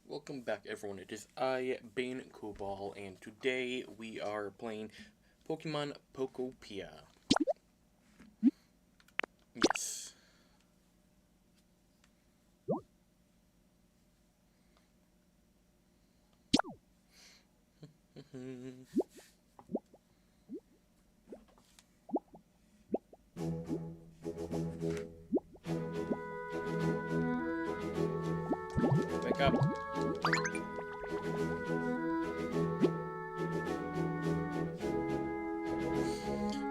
Welcome back, everyone. It is I, Bane Kobal, and today we are playing Pokemon Pokopia. Yes. Wake up.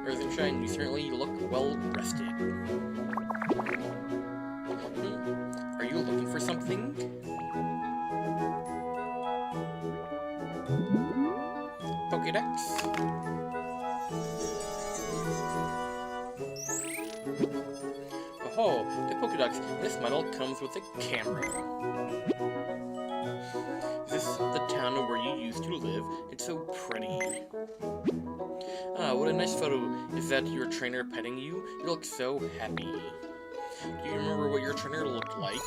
Earth and Shine, you certainly look well rested. Are you looking for something? Pokédex? Oh, the Pokédex. This model comes with a camera. Is this the town where you used to live? It's so pretty. Ah, what a nice photo. Is that your trainer petting you? You look so happy. Do you remember what your trainer looked like?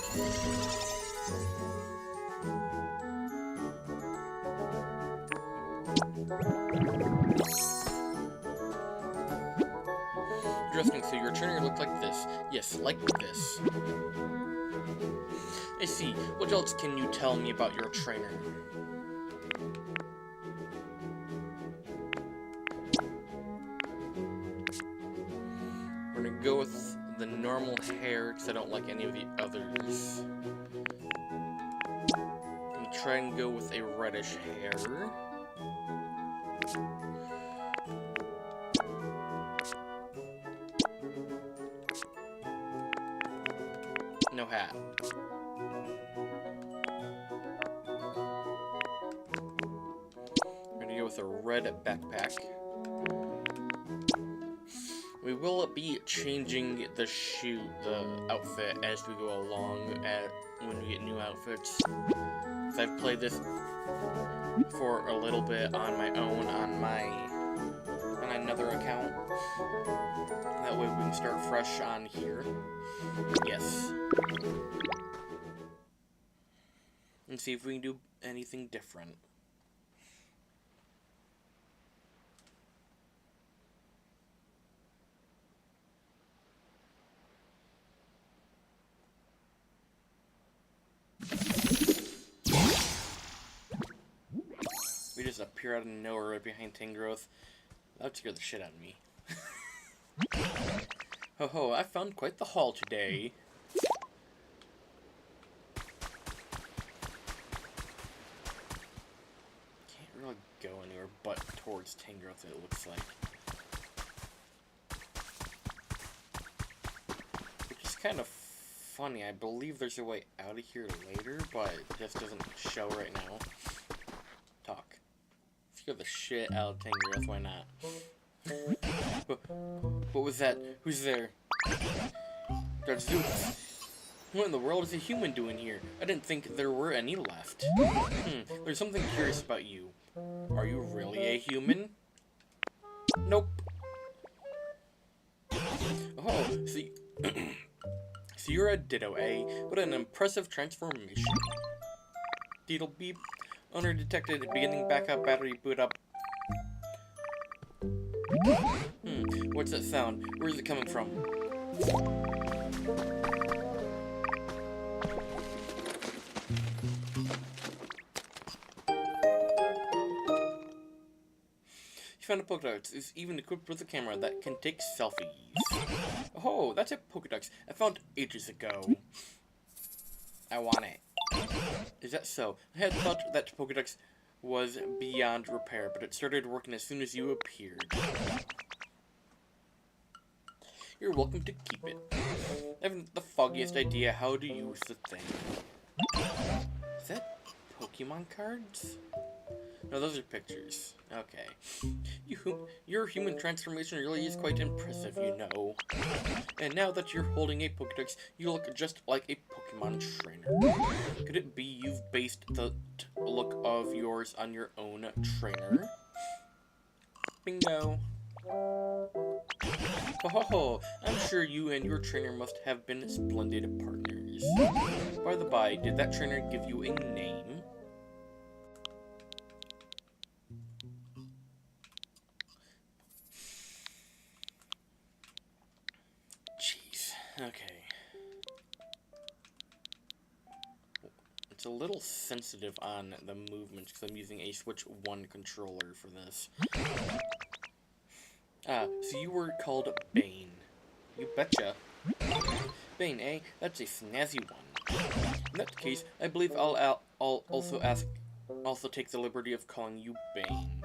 Interesting, so your trainer looked like this. Yes, like this. I see. What else can you tell me about your trainer? We're gonna go with the normal hair because I don't like any of the others. I'm gonna try and go with a reddish hair. No hat. I'm gonna go with a red backpack. We will be changing the outfit as we go along when we get new outfits. So I've played this for a little bit on my own on another account. That way we can start fresh on here. Yes. And see if we can do anything different. We just appear out of nowhere right behind Tangrowth. That would scare the shit out of me. Ho ho, I found quite the haul today. Can't really go anywhere but towards Tangrowth, it looks like. Which is kind of funny. I believe there's a way out of here later, but it just doesn't show right now. Talk. Scare the shit out of Tangrowth, why not? What was that? Who's there? That's Zeus. What in the world is a human doing here? I didn't think there were any left. There's something curious about you. Are you really a human? Nope. Oh, see. So you're a Ditto, eh? What an impressive transformation. Ditto beep. Owner detected. Beginning backup battery boot up. What's that sound? Where is it coming from? You found a Pokédex. It's even equipped with a camera that can take selfies. Oh, that's a Pokédex I found ages ago. I want it. Is that so? I had thought that Pokédex was beyond repair, but it started working as soon as you appeared. You're welcome to keep it. I haven't the foggiest idea how to use the thing. Is that Pokemon cards? No, those are pictures. Okay. Your human transformation really is quite impressive, you know. And now that you're holding a Pokédex, you look just like a Pokemon trainer. Could it be you've based the look of yours on your own trainer? Bingo. Oh, I'm sure you and your trainer must have been splendid partners. By the by, did that trainer give you a name? Okay. It's a little sensitive on the movements because I'm using a Switch 1 controller for this. So you were called Bane. You betcha. Bane, eh? That's a snazzy one. In that case, I believe I'll also take the liberty of calling you Bane.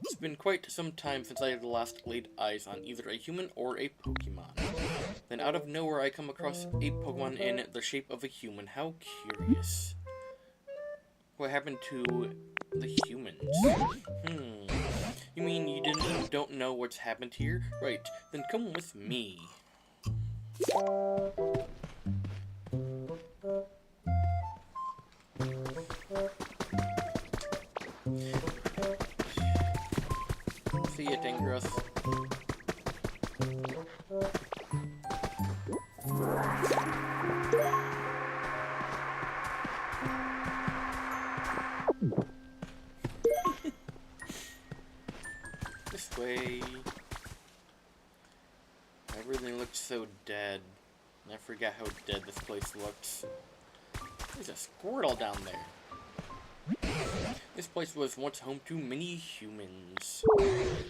It's been quite some time since I had last laid eyes on either a human or a Pokemon. Then out of nowhere I come across a Pokemon in the shape of a human. How curious. What happened to the humans? You mean you don't know what's happened here? Right, then come with me. See ya, Dangerous. This way. Everything looks so dead. I forgot how dead this place looks. There's a Squirtle down there. This place was once home to many humans.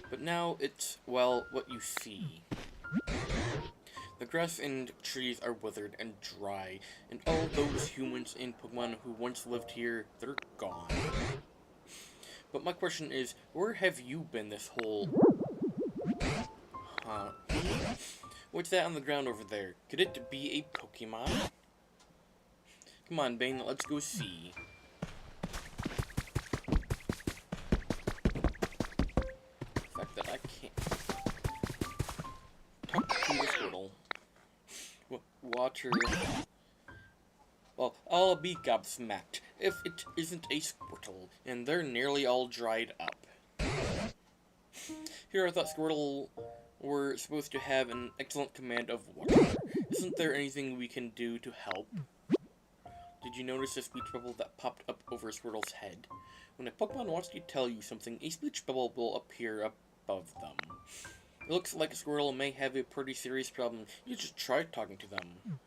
But now it's, well, what you see. The grass and trees are withered and dry, and all those humans and Pokemon who once lived here, they're gone. But my question is, where have you been this whole... What's that on the ground over there? Could it be a Pokemon? Come on, Bane, let's go see. The fact that I can't talk to the Squirtle. Water. Well, I'll be gobsmacked if it isn't a Squirtle, and they're nearly all dried up. Here I thought Squirtle were supposed to have an excellent command of water. Isn't there anything we can do to help? Did you notice a speech bubble that popped up over Squirtle's head? When a Pokemon wants to tell you something, a speech bubble will appear above them. It looks like a Squirtle may have a pretty serious problem. You should try talking to them.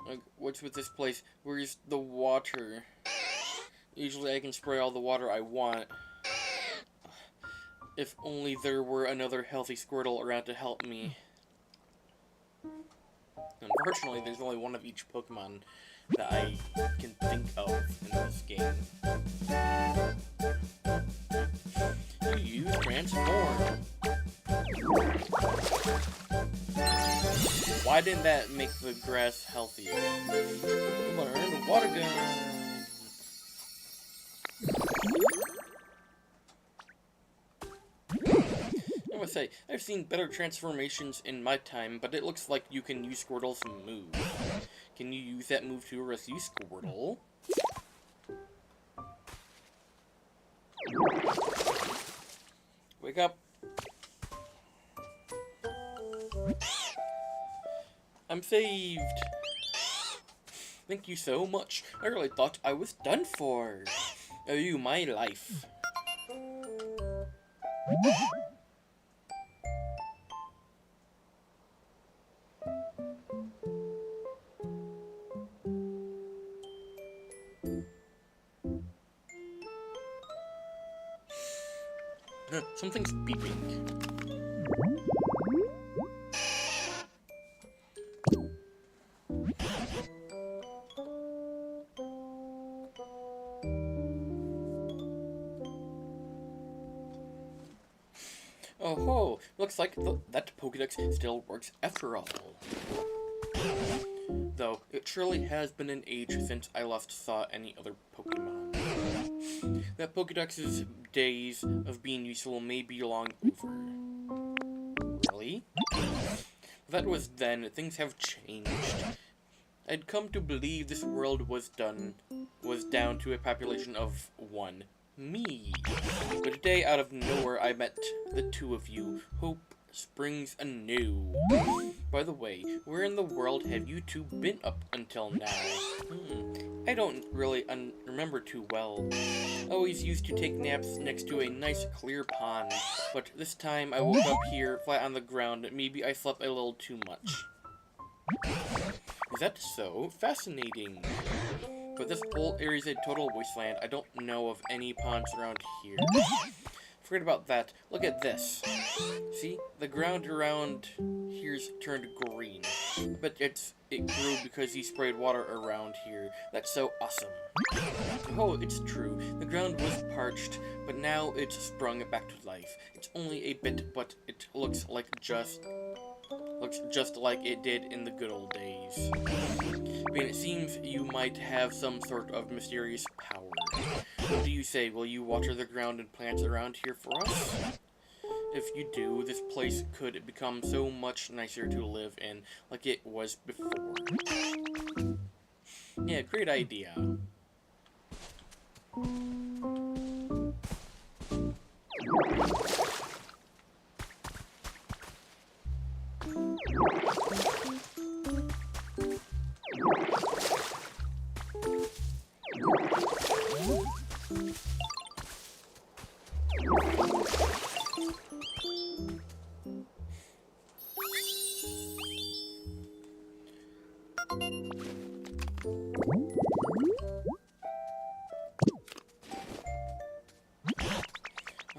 Like, what's with this place? Where's the water? Usually I can spray all the water I want. If only there were another healthy Squirtle around to help me. Unfortunately, there's only one of each Pokemon that I can think of in this game. You transform. Why didn't that make the grass healthier? Come on, earn the water gun. I must say, I've seen better transformations in my time, but it looks like you can use Squirtle's move. Can you use that move to rescue Squirtle? Wake up. I'm saved. Thank you so much. I really thought I was done for. Oh, you, my life. Something's beeping. Oh ho! Looks like that Pokédex still works after all. Though, it surely has been an age since I last saw any other Pokemon. That Pokédex's days of being useful may be long over. Really? That was then. Things have changed. I'd come to believe this world was down to a population of one. Me. But today, out of nowhere, I met the two of you. Hope springs anew. By the way, where in the world have you two been up until now? I don't really remember too well. I always used to take naps next to a nice clear pond, but this time I woke up here flat on the ground. Maybe I slept a little too much. Is that so? Fascinating. But this whole area is a total wasteland. I don't know of any ponds around here. Forget about that. Look at this. See? The ground around here's turned green. But it grew because he sprayed water around here. That's so awesome. Oh, it's true. The ground was parched, but now it's sprung back to life. It's only a bit, but it looks just like it did in the good old days. I mean, it seems you might have some sort of mysterious power. What do you say? Will you water the ground and plants around here for us? If you do, this place could become so much nicer to live in, like it was before. Yeah, great idea.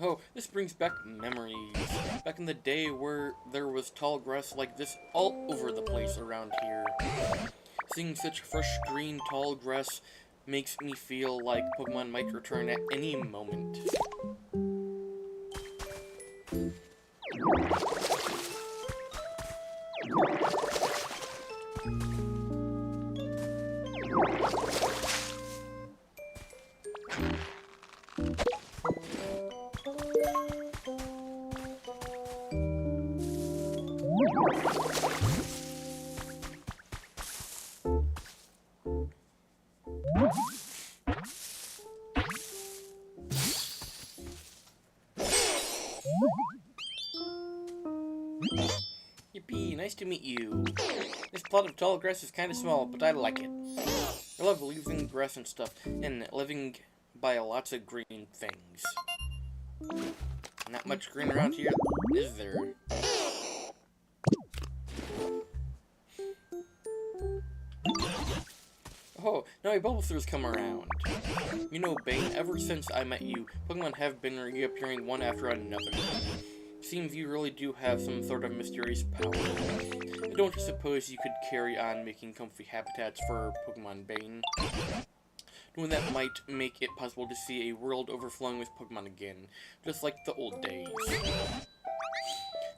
Oh, this brings back memories. Back in the day where there was tall grass like this all over the place around here. Seeing such fresh green tall grass makes me feel like Pokemon might return at any moment. Yippee, nice to meet you. This plot of tall grass is kinda small, but I like it. I love leaving grass and stuff, and living by lots of green things. Not much green around here, is there? Oh, now a Bulbasaur's come around. You know, Bane, ever since I met you, Pokemon have been reappearing one after another. Seems you really do have some sort of mysterious power. I don't suppose you could carry on making comfy habitats for Pokemon Bane. Doing that might make it possible to see a world overflowing with Pokemon again, just like the old days.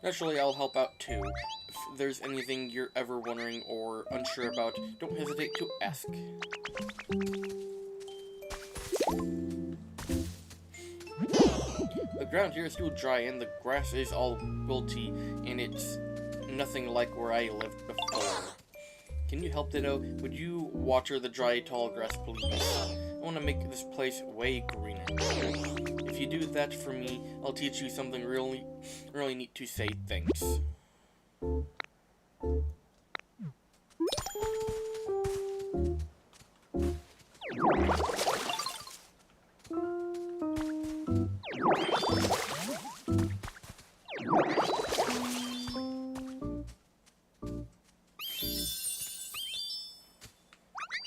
Naturally, I'll help out too. If there's anything you're ever wondering or unsure about, don't hesitate to ask. The ground here is still dry and the grass is all wilty, and it's nothing like where I lived before. Can you help, Ditto? Would you water the dry, tall grass, please? I want to make this place way greener. If you do that for me, I'll teach you something really neat to say thanks.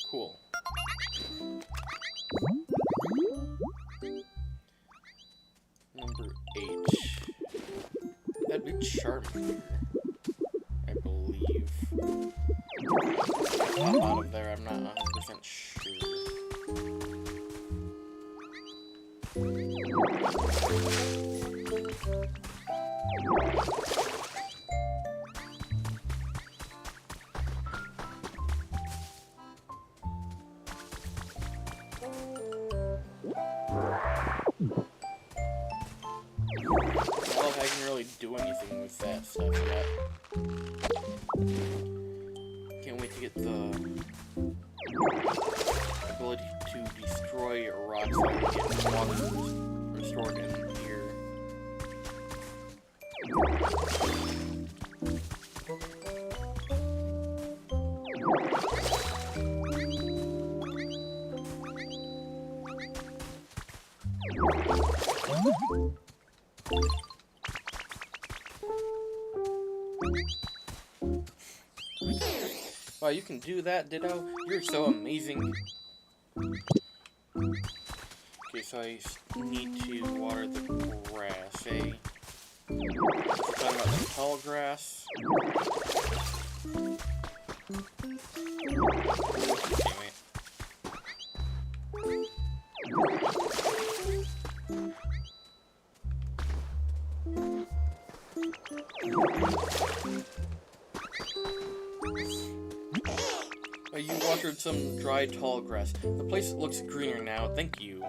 Cool. Number 8. That'd be Charmander, I believe. Pop out of there, I'm not 100% sure. Well, I can really do anything with that stuff yet. Can't wait to get the ability to destroy rocks so I can get water restored in here. Wow, you can do that, Ditto? You're so amazing. Okay, so I need to water the grass, eh? Talking about the tall grass. Damn it. You watered some dry tall grass. The place looks greener now, thank you.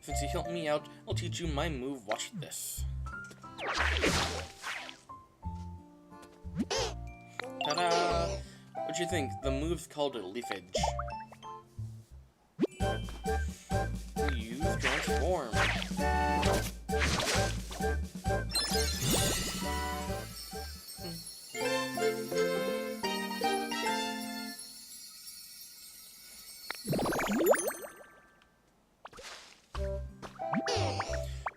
Since you helped me out, I'll teach you my move. Watch this. Ta-da! What you think? The move's called a leafage. Use transform.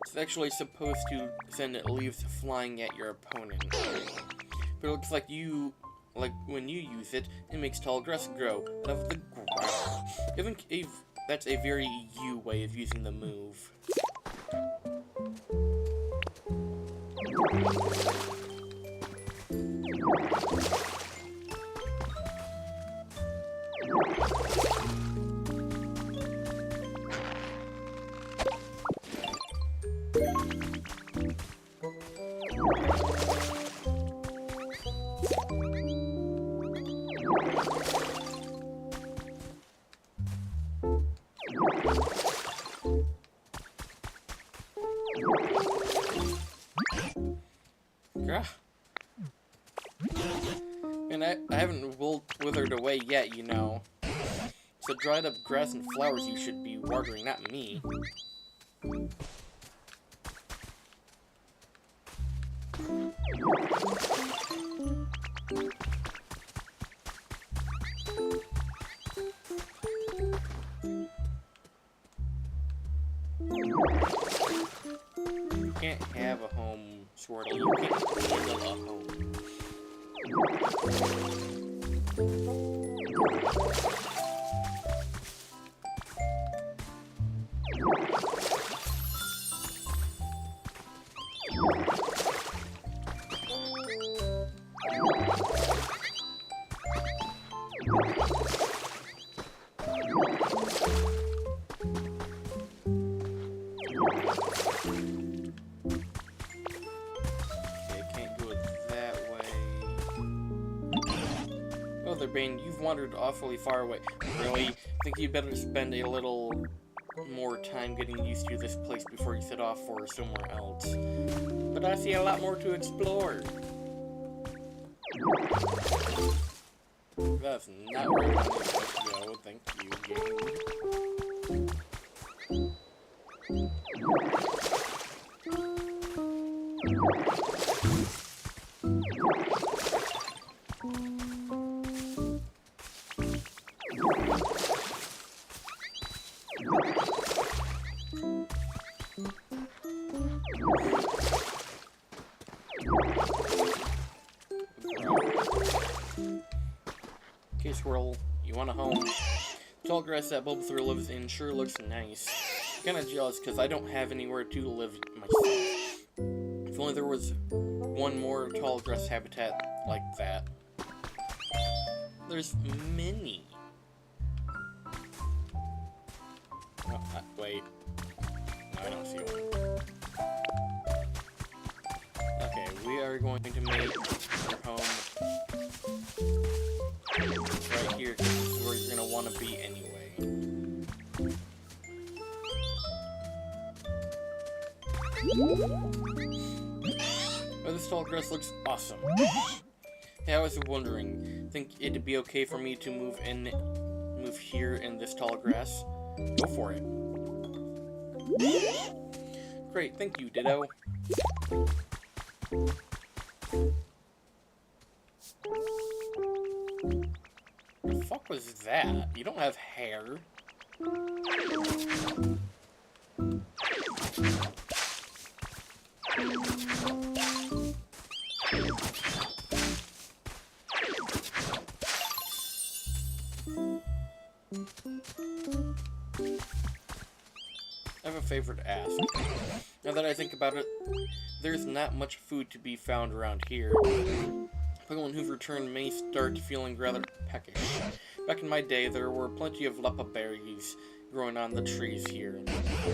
It's actually supposed to send leaves flying at your opponent. But it looks like when you use it, it makes tall grass grow out of the ground. I think that's a very you way of using the move. And I haven't withered away yet, you know. So dried up grass and flowers you should be watering, not me. You can't have a home, Swirtle. You can't handle a home. Bane, you've wandered awfully far away. Really? Think you'd better spend a little more time getting used to this place before you set off for somewhere else. But I see a lot more to explore. That's not where I wanted to go. Thank you, game. Okay, Squirrel, you want a home? The tall grass that Bulbasaur lives in sure looks nice. Kinda jealous because I don't have anywhere to live myself. If only there was one more tall grass habitat like that. There's many. Oh, wait. No, I don't see one. Okay, we are going to make our home right here, because this is where you're going to want to be anyway. Oh, this tall grass looks awesome. Hey, I was wondering, think it'd be okay for me to move here in this tall grass? Go for it. Great, thank you, Ditto. The fuck was that? You don't have hair. favor to ask. Now that I think about it, there's not much food to be found around here. Pokemon who've returned may start feeling rather peckish. Back in my day, there were plenty of leppa berries growing on the trees here.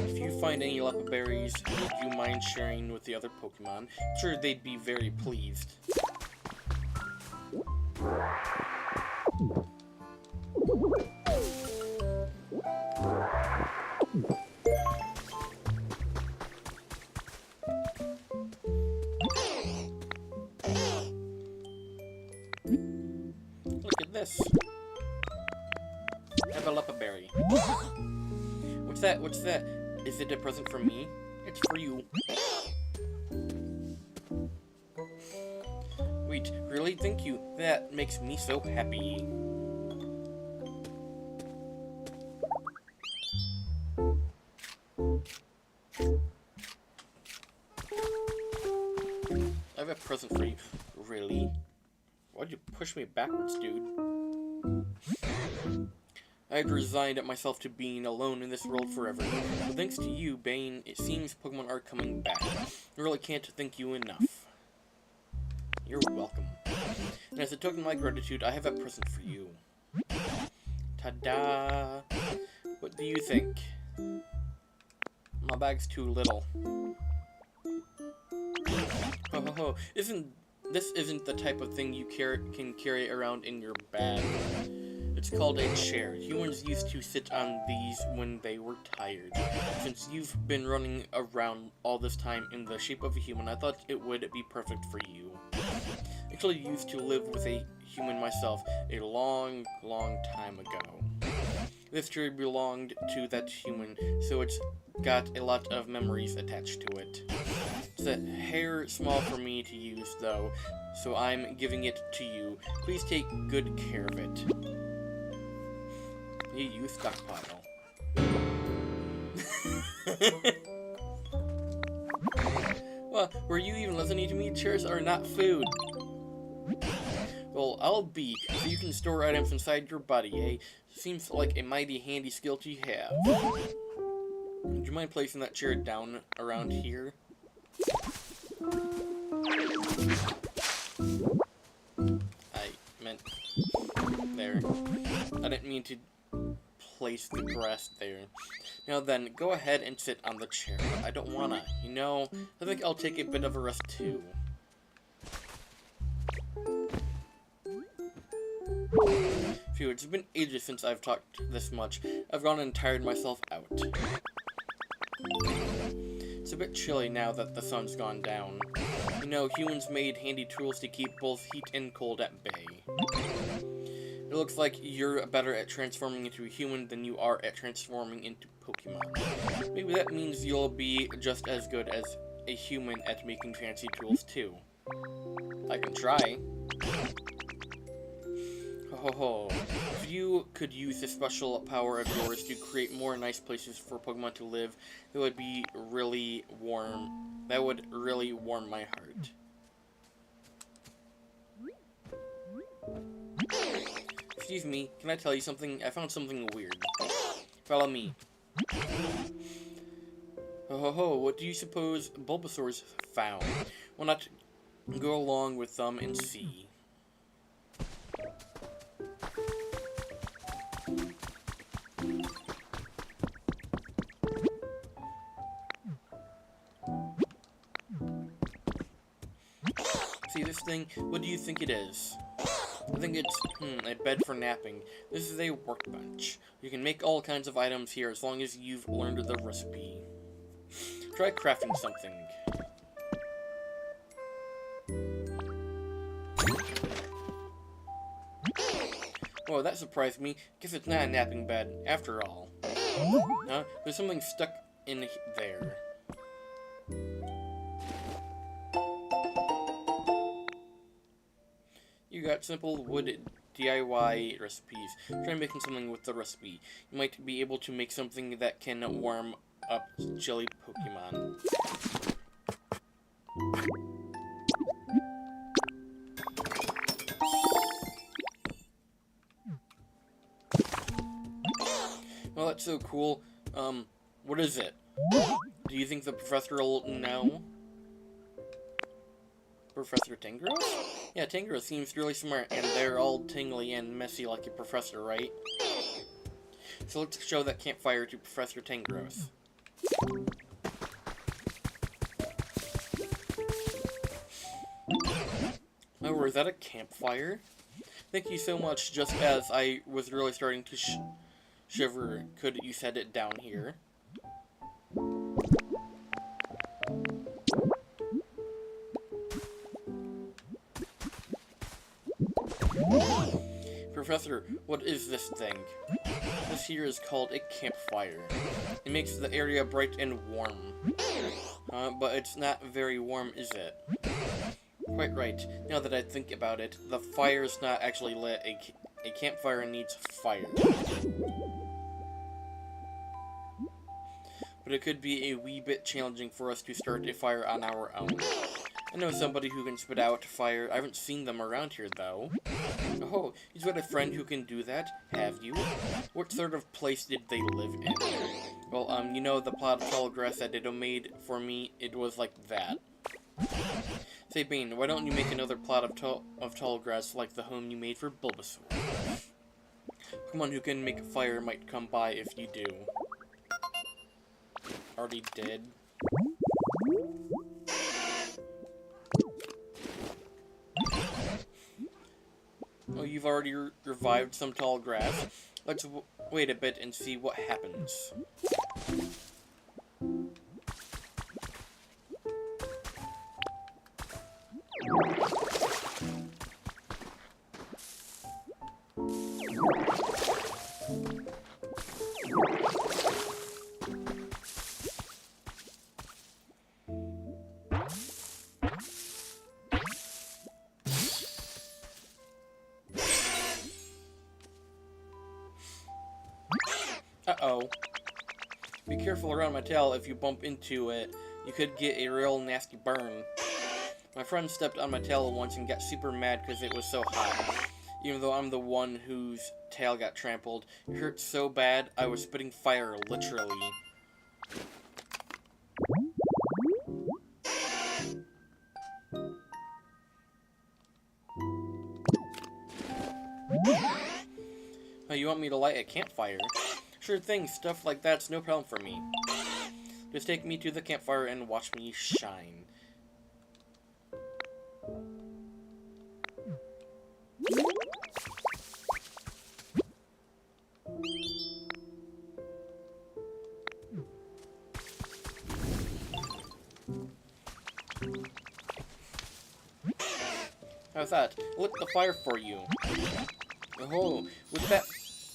If you find any leppa berries, would you mind sharing with the other Pokemon? I'm sure they'd be very pleased. Look at this. I have a leppa berry. What's that? What's that? Is it a present for me? It's for you. Wait, really? Thank you. That makes me so happy. I have a present for you. Really? Why'd you push me backwards, dude? I had resigned myself to being alone in this world forever. But thanks to you, Bane, it seems Pokemon are coming back. I really can't thank you enough. You're welcome. And as a token of my gratitude, I have a present for you. Ta-da! What do you think? My bag's too little. Ho ho ho! This isn't the type of thing you can carry around in your bag. It's called a chair. Humans used to sit on these when they were tired. Since you've been running around all this time in the shape of a human, I thought it would be perfect for you. Actually, I used to live with a human myself a long, long time ago. This chair belonged to that human, so it's got a lot of memories attached to it. It's a hair small for me to use, though, so I'm giving it to you. Please take good care of it. You stockpile. Well, were you even listening to me? Chairs are not food. Well, I'll be, so you can store items inside your body, eh? Seems like a mighty handy skill to have. Would you mind placing that chair down around here? I meant there. I didn't mean to place the grass there. Now then, go ahead and sit on the chair. I don't wanna, you know, I think I'll take a bit of a rest too. Phew, it's been ages since I've talked this much. I've gone and tired myself out. It's a bit chilly now that the sun's gone down. You know, humans made handy tools to keep both heat and cold at bay. It looks like you're better at transforming into a human than you are at transforming into Pokemon. Maybe that means you'll be just as good as a human at making fancy tools too. I can try. Ho. If you could use this special power of yours to create more nice places for Pokemon to live, it would be really warm. That would really warm my heart. Excuse me, can I tell you something? I found something weird. Follow me. Ho, what do you suppose Bulbasaur's found? Why not go along with them and see? See this thing? What do you think it is? I think it's, a bed for napping. This is a workbench. You can make all kinds of items here as long as you've learned the recipe. Try crafting something. Oh, that surprised me. Guess it's not a napping bed, after all. Huh? There's something stuck in there. You got simple wood DIY recipes. Try making something with the recipe. You might be able to make something that can warm up chilly Pokemon. Well, that's so cool. What is it? Do you think the professor will know? Professor Tingros? Yeah, Tingros seems really smart, and they're all tingly and messy like a professor, right? So let's show that campfire to Professor Tingros. Oh, is that a campfire? Thank you so much. Just as I was really starting to shiver, could you set it down here? Professor, what is this thing? This here is called a campfire. It makes the area bright and warm. But it's not very warm, is it? Quite right. Now that I think about it, the fire's not actually lit. A campfire needs fire. But it could be a wee bit challenging for us to start a fire on our own. I know somebody who can spit out fire. I haven't seen them around here, though. Oh, you've got a friend who can do that? Have you? What sort of place did they live in? Well, you know the plot of tall grass that Ditto made for me? It was like that. Say, Bane, why don't you make another plot of tall grass like the home you made for Bulbasaur? Someone who can make a fire might come by if you do. Already did. Oh, you've already revived some tall grass. Let's wait a bit and see what happens. Uh-oh. Be careful around my tail. If you bump into it, you could get a real nasty burn. My friend stepped on my tail once and got super mad because it was so hot. Even though I'm the one whose tail got trampled, it hurt so bad I was spitting fire, literally. Oh, you want me to light a campfire? Sure thing, stuff like that's no problem for me. Just take me to the campfire and watch me shine. How's that? Lit the fire for you. Oh,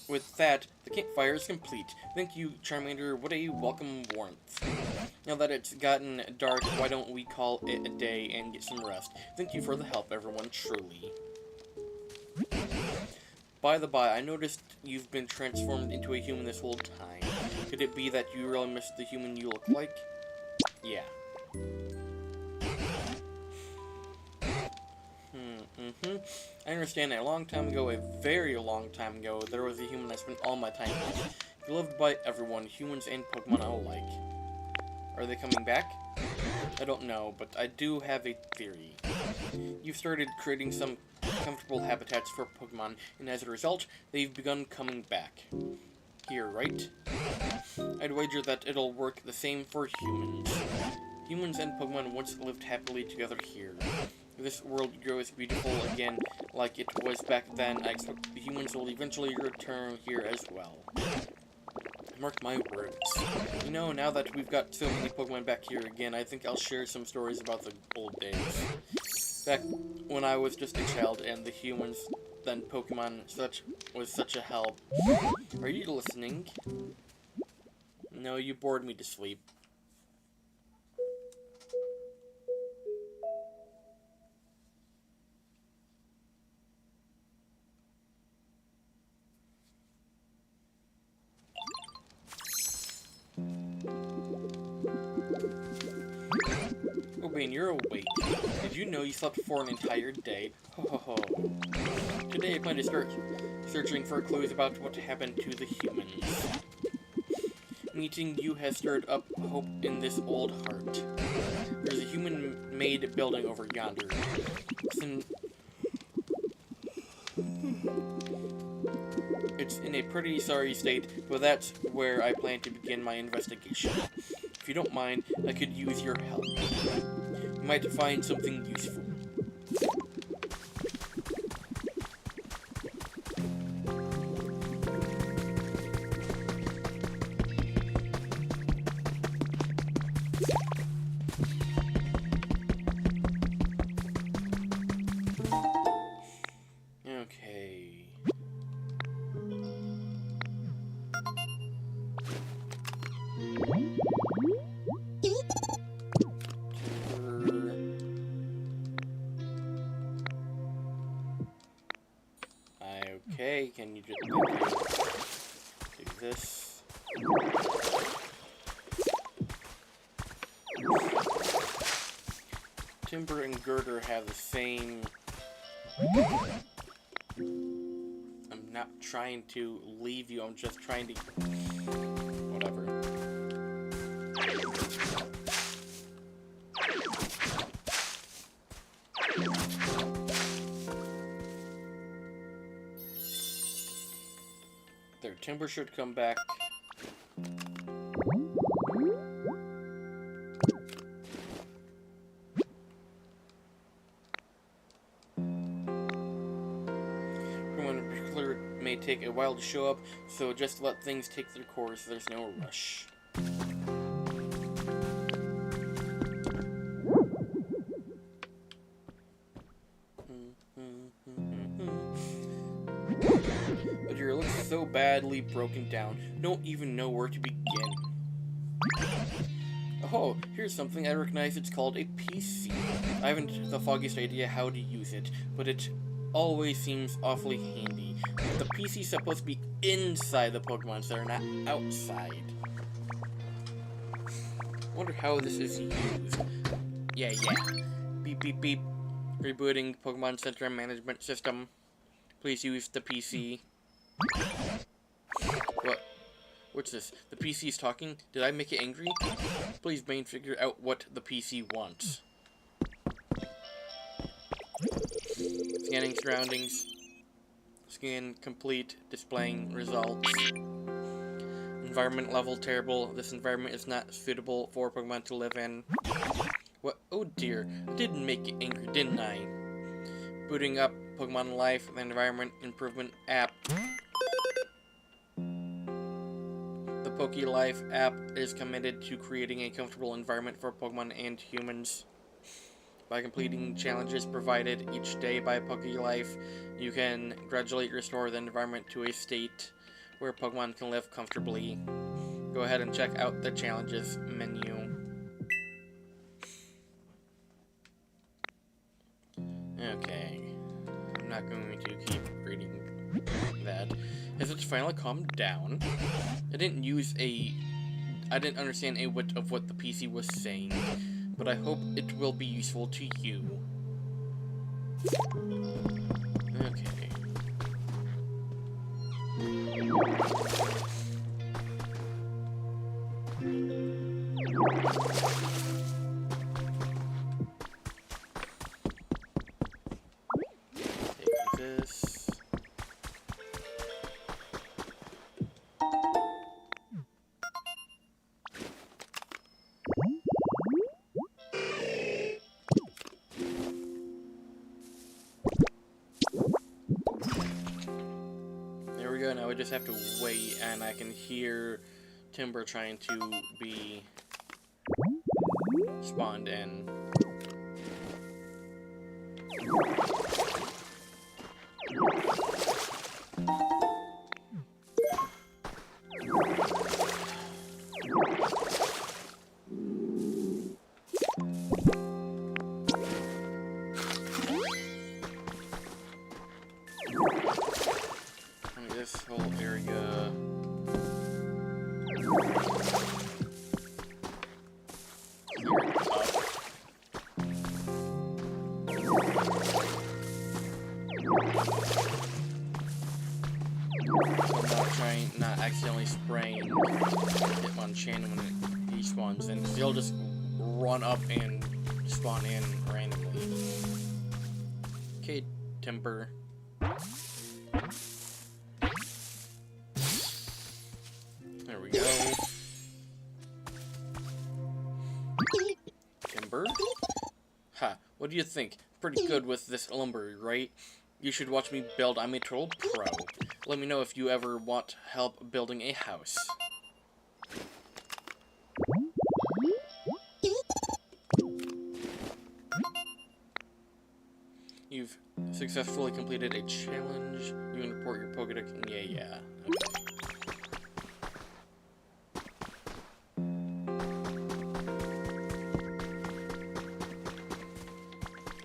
with that, the campfire is complete. Thank you, Charmander. What a welcome warmth. Now that it's gotten dark, why don't we call it a day and get some rest? Thank you for the help, everyone, truly. By the by, I noticed you've been transformed into a human this whole time. Could it be that you really miss the human you look like? Yeah. I understand a long time ago, a very long time ago, there was a human I spent all my time with. Beloved by everyone, humans and Pokemon alike. Are they coming back? I don't know, but I do have a theory. You've started creating some comfortable habitats for Pokemon, and as a result, they've begun coming back. Here, right? I'd wager that it'll work the same for humans. Humans and Pokemon once lived happily together here. If this world grows beautiful again like it was back then, I expect the humans will eventually return here as well. Mark my words. You know, now that we've got so many Pokemon back here again, I think I'll share some stories about the old days. Back when I was just a child and the humans, then Pokemon, was such a help. Are you listening? No, you bored me to sleep. Oh, Bane, you're awake. Did you know you slept for an entire day? Ho ho ho. Today I plan to start searching for clues about what happened to the humans. Meeting you has stirred up hope in this old heart. There's a human-made building over yonder. It's in a pretty sorry state, but that's where I plan to begin my investigation. If you don't mind, I could use your help. You might find something useful. Okay, can you just do this? Timber and girder have the same... I'm not trying to leave you, I'm just trying to... Whatever. Their timber should come back. Someone in particular may take a while to show up, so just let things take their course. There's no rush. But your looks so badly broken down, don't even know where to begin. Oh, here's something I recognize. It's called a PC. I haven't the foggiest idea how to use it, but it always seems awfully handy. The PC's supposed to be inside the Pokemon Center, not outside. Wonder how this is used. Yeah. Beep, beep, beep. Rebooting Pokemon Center management system. Please use the PC. What? What's this? The PC's talking? Did I make it angry? Please, Bane, figure out what the PC wants. Scanning surroundings. Scan complete. Displaying results. Environment level terrible. This environment is not suitable for Pokemon to live in. What? Oh dear. I didn't make it angry, didn't I? Booting up Pokemon Life, the Environment Improvement app. The PokeLife app is committed to creating a comfortable environment for Pokemon and humans. By completing challenges provided each day by PokeLife, you can gradually restore the environment to a state where Pokemon can live comfortably. Go ahead and check out the challenges menu. Okay. I'm not going to keep reading that. Has it finally calmed down? I didn't understand a whit of what the PC was saying, but I hope it will be useful to you. Okay. Take this. There we go, now we just have to wait, and I can hear Timber trying to be spawned in. This whole area. not accidentally spraying Hitmonchan when he spawns in, 'cause he'll just run up and spawn in randomly. Okay, Timber. There we go. Timber? Ha, what do you think? Pretty good with this lumber, right? You should watch me build. I'm a total pro. Let me know if you ever want help building a house. You've successfully completed a challenge. You can report your Pokedex. Yeah. Okay.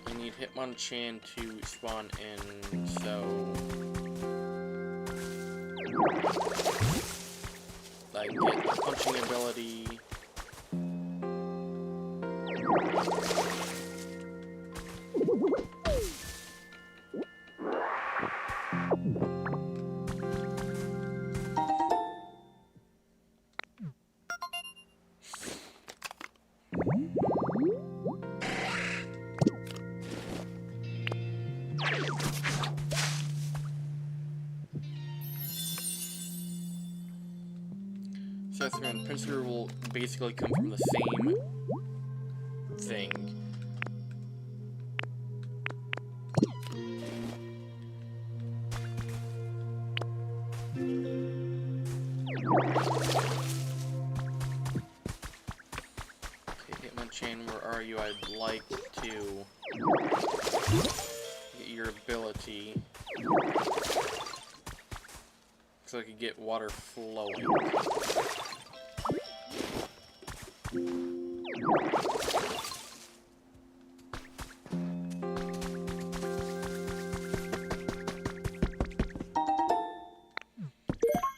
I need Hitmonchan to spawn in, so I get the punching ability. Scyther and Pinsir will basically come from the same thing. Okay, Hitmonchan, where are you? I'd like to get your ability so I could get water flowing.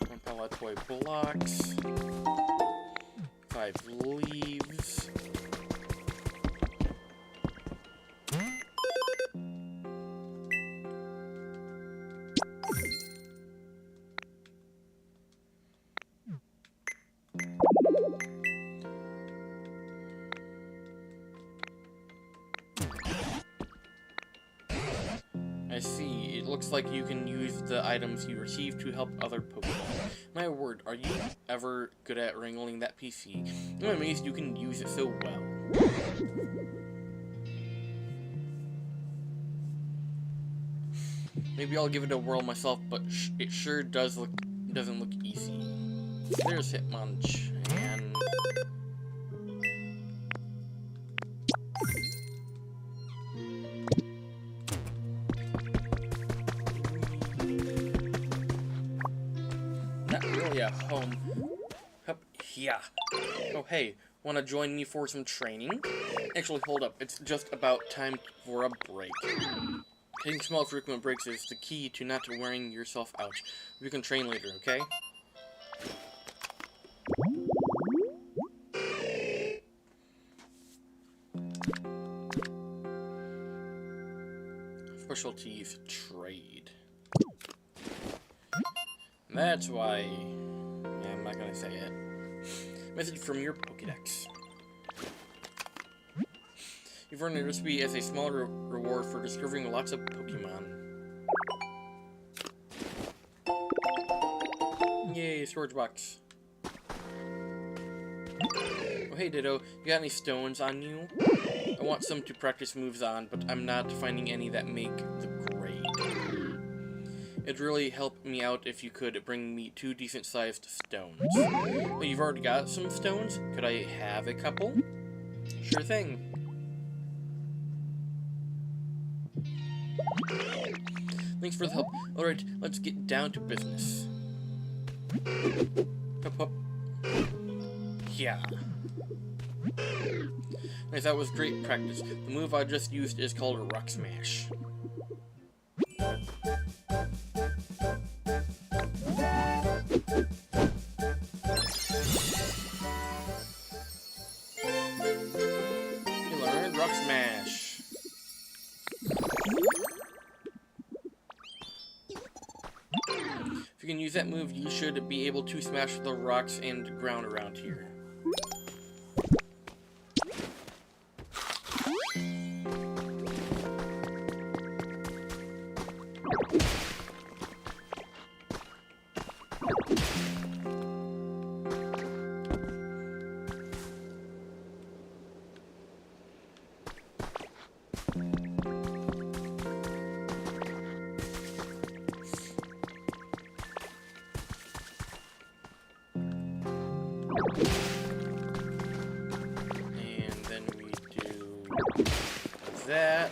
One palatoy blocks. 5 leaves. I see. It looks like you can use the items you receive to help other Pokemon. My word, are you ever good at wrangling that PC? I'm amazed you can use it so well. Maybe I'll give it a whirl myself, but it sure doesn't look easy. There's Hitmonchan. Not really a home. Hup, yeah. Oh hey, wanna join me for some training? Actually, hold up. It's just about time for a break. Taking small frequent breaks is the key to not wearing yourself out. We can train later, okay? Specialties trade. That's why... Yeah, I'm not gonna say it. Message from your Pokedex. You've earned a recipe as a small reward for discovering lots of Pokemon. Yay, storage box. Oh hey Ditto, you got any stones on you? I want some to practice moves on, but I'm not finding any that make the grade. It'd really help me out if you could bring me 2 decent-sized stones. Oh, you've already got some stones? Could I have a couple? Sure thing. Thanks for the help. Alright, let's get down to business. Hup hup. Yeah. Nice, that was great practice. The move I just used is called a Rock Smash. You learned Rock Smash. If you can use that move, you should be able to smash the rocks and ground around here. And then we do that.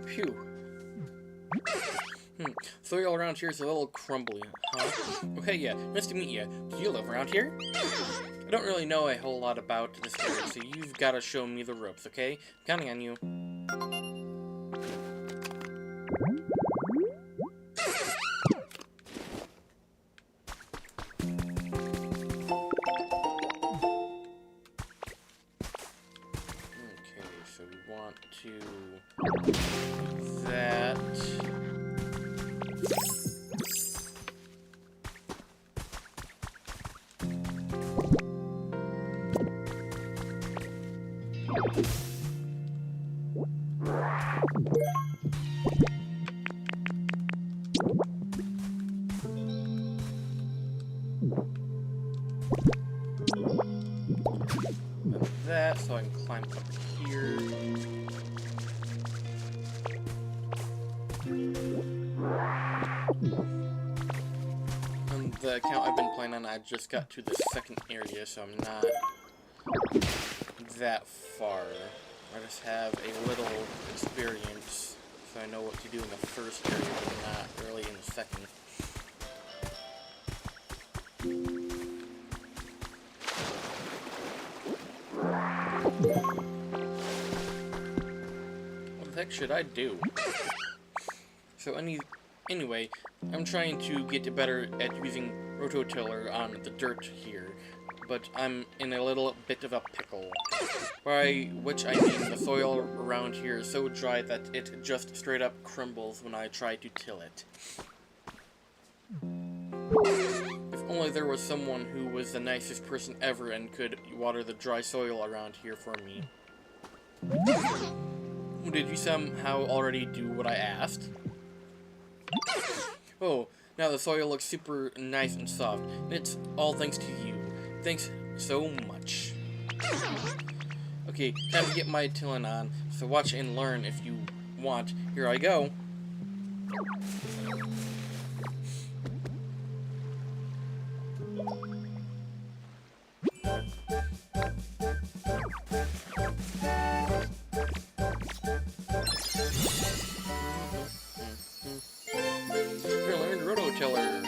Phew. Soil around here is a little crumbly, huh? Okay, yeah, nice to meet you. Do you live around here? I don't really know a whole lot about this area, so you've got to show me the ropes, okay? I'm counting on you. Okay, so we want to do that. That, so I can climb up here. On the account I've been playing on, I just got to the second area, so I'm not that far. I just have a little experience, so I know what to do in the first area, but not really in the second. What the heck should I do? So anyway, I'm trying to get better at using rototiller on the dirt here, but I'm in a little bit of a pickle. By which I mean the soil around here is so dry that it just straight up crumbles when I try to till it. If only there was someone who was the nicest person ever and could water the dry soil around here for me. Did you somehow already do what I asked? Oh, now the soil looks super nice and soft, and it's all thanks to you. Thanks so much. Okay, time to get my tilling on, so watch and learn if you want. Here I go. Here, learn rototiller.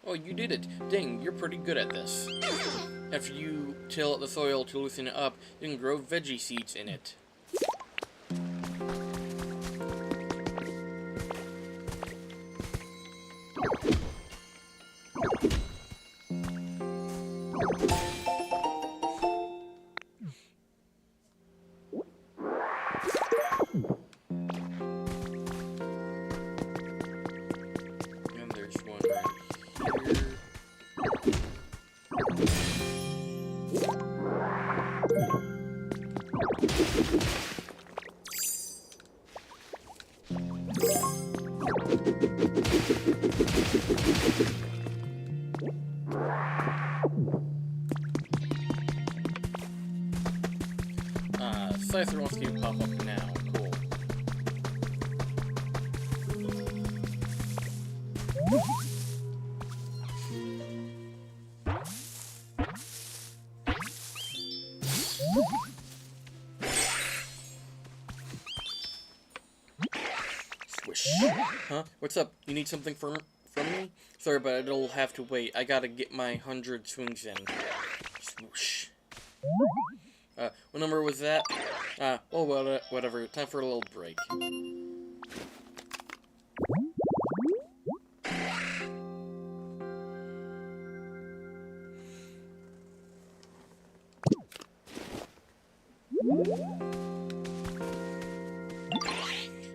Oh, you did it. Dang, you're pretty good at this. After you till the soil to loosen it up, you can grow veggie seeds in it. And there's one right here. slicer wants to pop up now. Cool. Swish. Huh? What's up? You need something from me? Sorry, but it'll have to wait. I gotta get my 100 swings in. Swoosh. What number was that? Well, whatever. Time for a little break.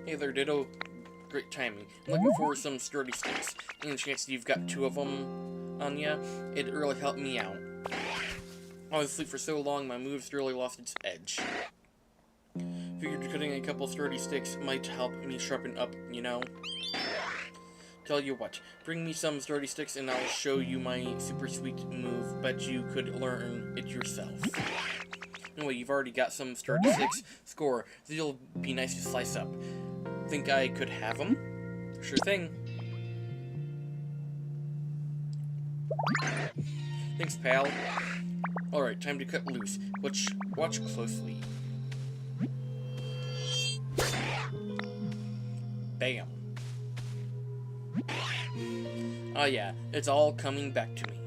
Hey there, Ditto. Great timing. I'm looking for some sturdy sticks. Any chance you've got 2 of them on ya? It'd really help me out. I was asleep for so long, my moves really lost its edge. Figured cutting a couple sturdy sticks might help me sharpen up, you know? Tell you what, bring me some sturdy sticks and I'll show you my super sweet move. Bet you could learn it yourself. Anyway, you've already got some sturdy sticks. Score. They'll be nice to slice up. Think I could have them? Sure thing. Thanks, pal. Alright, time to cut loose. Watch closely. Bam. Oh yeah, it's all coming back to me.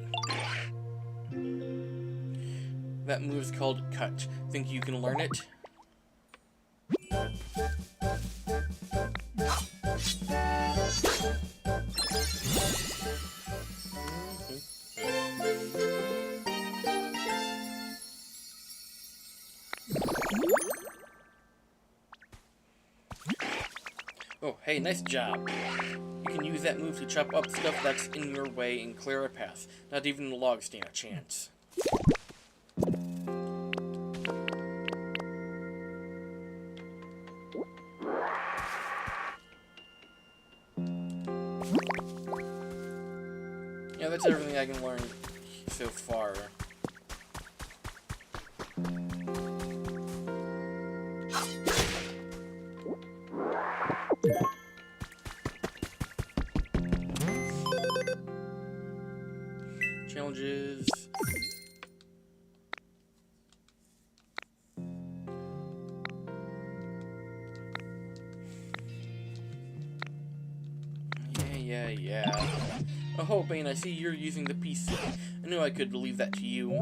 That move's called cut. Think you can learn it? Oh, hey, nice job. You can use that move to chop up stuff that's in your way and clear a path. Not even the logs stand a chance. Yeah, that's everything I can learn so far. Challenges. Yeah. Oh, Bane, I see you're using the PC. I knew I could leave that to you.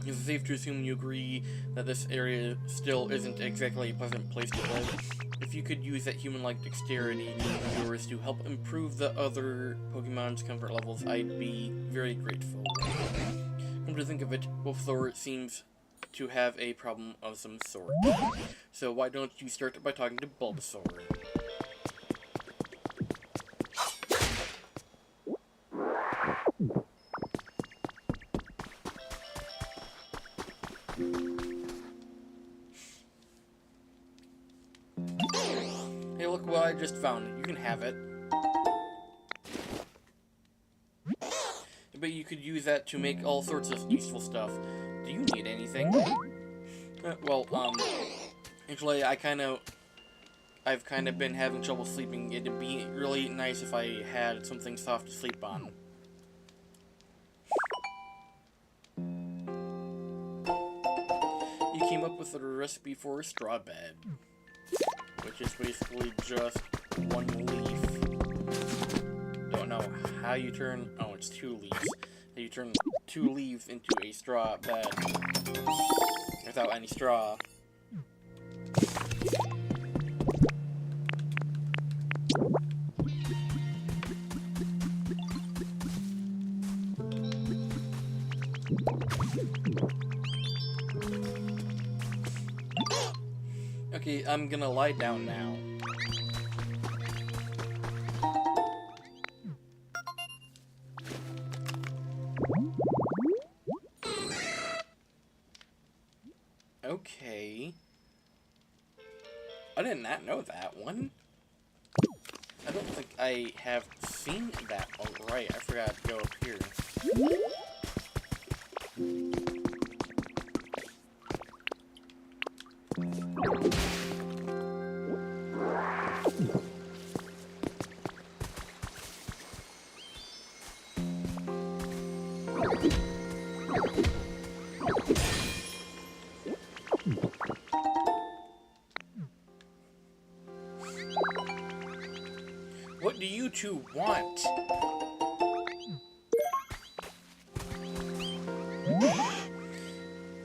Is it safe to assume you agree that this area still isn't exactly a pleasant place to live? If you could use that human-like dexterity of yours to help improve the other Pokemon's comfort levels, I'd be very grateful. Come to think of it, Bulbasaur seems to have a problem of some sort. So why don't you start by talking to Bulbasaur? Hey, look what I just found. You can have it. But you could use that to make all sorts of useful stuff. Do you need anything? Actually, I've kind of been having trouble sleeping. It'd be really nice if I had something soft to sleep on. You came up with a recipe for a straw bed, which is basically just one leaf. Don't know how you turn... Oh, it's 2 leaves. How you turn 2 leaves into a straw bed without any straw. Okay, I'm gonna lie down now. Okay. I did not know that one. I don't think I have seen that. Oh, right, I forgot to go up here. What do you two want?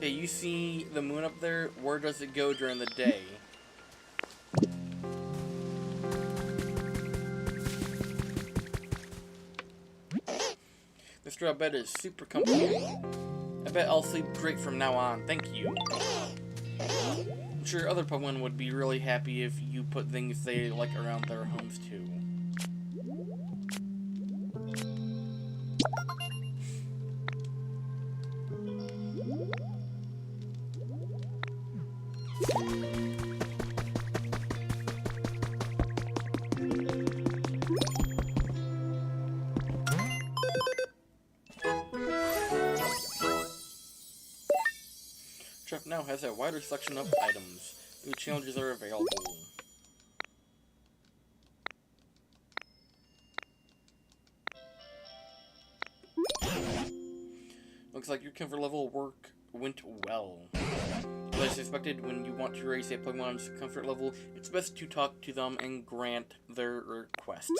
Hey, you see the moon up there? Where does it go during the day? This straw bed is super comfy. I bet I'll sleep great from now on. Thank you. I'm sure other Pokemon would be really happy if you put things they like around their homes too. Trap now has a wider selection of items. New challenges are available. Looks like your comfort level work went well. As expected, when you want to raise a Pokemon's comfort level, it's best to talk to them and grant their requests.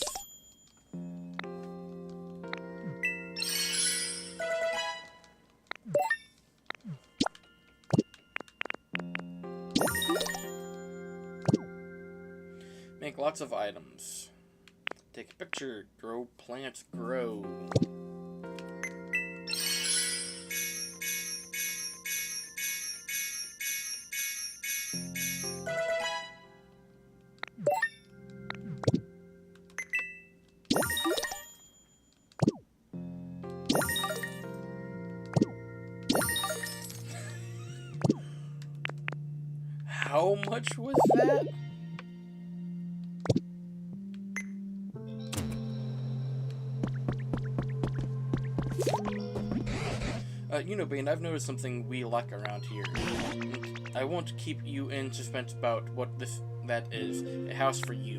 Make lots of items. Take a picture. Grow plants. Grow. How much was that? You know, Bane, I've noticed something we lack around here. I won't keep you in suspense about what that is. A house for you.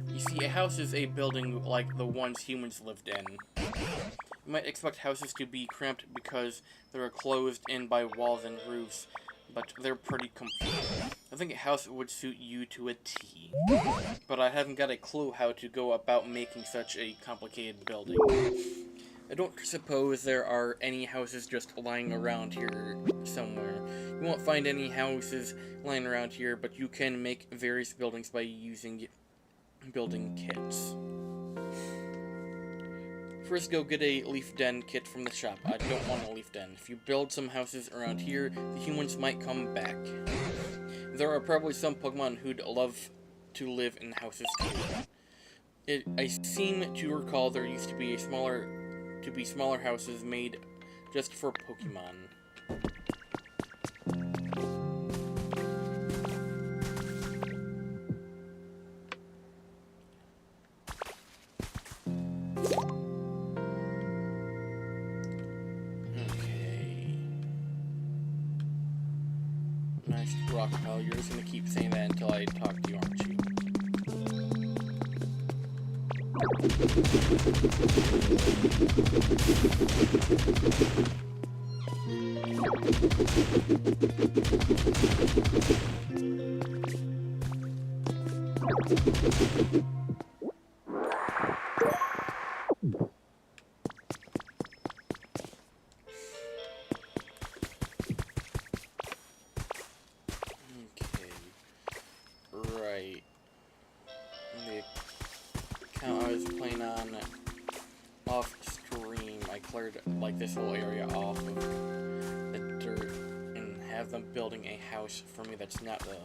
You see, a house is a building like the ones humans lived in. You might expect houses to be cramped because they're closed in by walls and roofs, but they're pretty complete. I think a house would suit you to a T. But I haven't got a clue how to go about making such a complicated building. I don't suppose there are any houses just lying around here somewhere. You won't find any houses lying around here, but you can make various buildings by using building kits. First, go get a leaf den kit from the shop. I don't want a leaf den. If you build some houses around here, the humans might come back. There are probably some Pokemon who'd love to live in houses too. I seem to recall there used to be smaller houses made just for Pokemon. Okay. Nice rock pile. You're just gonna keep saying that until I talk to you, aren't you? Right. The account I was playing on off stream, I cleared like this whole area off of the dirt and have them building a house for me that's not the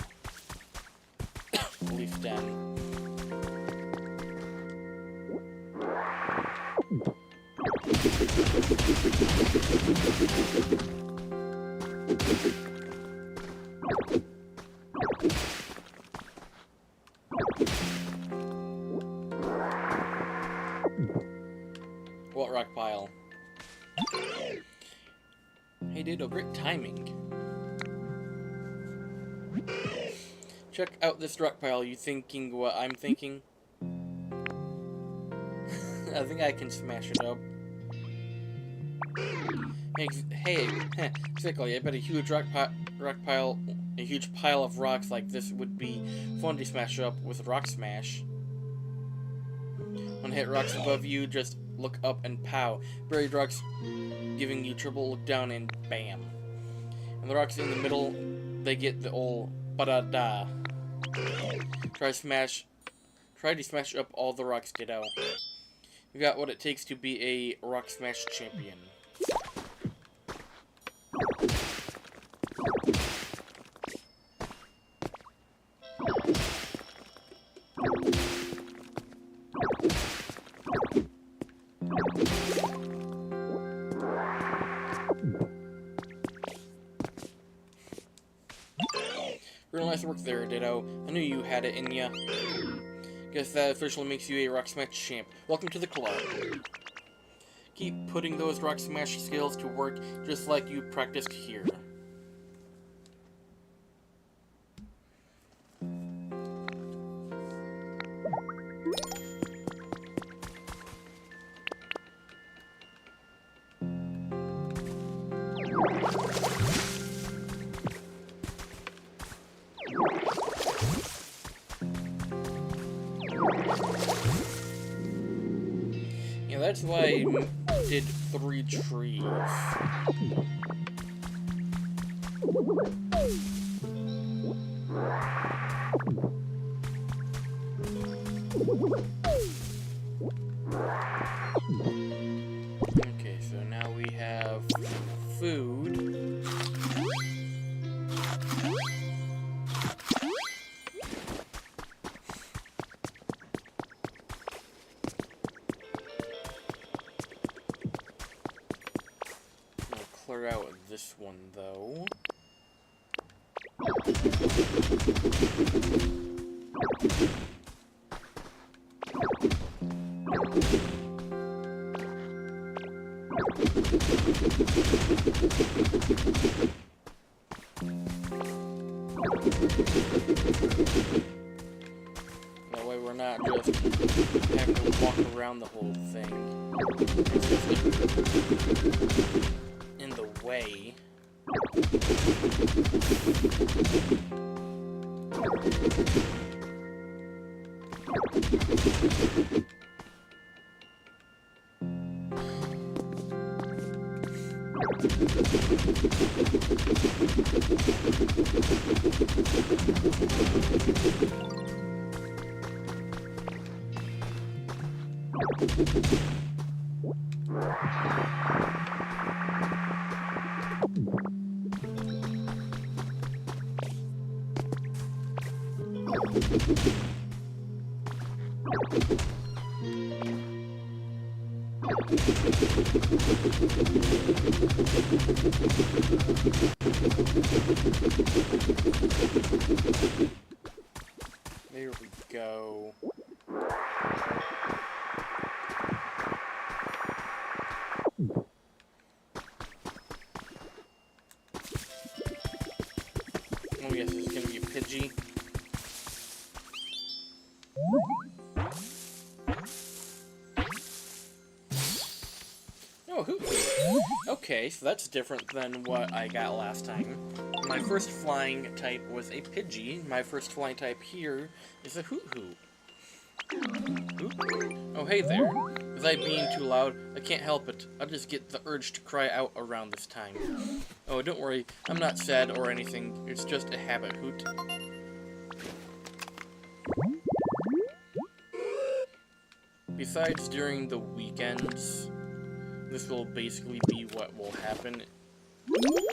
leaf den. What rock pile? Hey Ditto, great timing. Check out this rock pile. You thinking what I'm thinking? I think I can smash it up. Hey, exactly. I bet a huge a huge pile of rocks like this would be fun to smash up with rock smash. When hit rocks above you, just look up and pow. Buried rocks giving you trouble, look down and bam. And the rocks in the middle, they get the old ba-da-da. Try to smash up all the rocks, Ditto. You got what it takes to be a rock smash champion. Real nice work there, Ditto. I knew you had it in ya. Guess that officially makes you a rock smash champ. Welcome to the club. Keep putting those rock smash skills to work just like you practiced here. Yeah, that's why I did 3 trees. Okay, so now we have food. Clear out this one though. That way we're not just having to walk around the whole thing. In the way. There we go. Oh yes, it's gonna be a Pidgey. Oh, Hoot-Hoot. Okay, so that's different than what I got last time. My first flying type was a Pidgey. My first flying type here is a Hoot-Hoot. Oh, hey there. Was I being too loud? I can't help it. I'll just get the urge to cry out around this time. Oh, don't worry. I'm not sad or anything. It's just a habit, Hoot. Besides, during the weekends, this will basically be what will happen.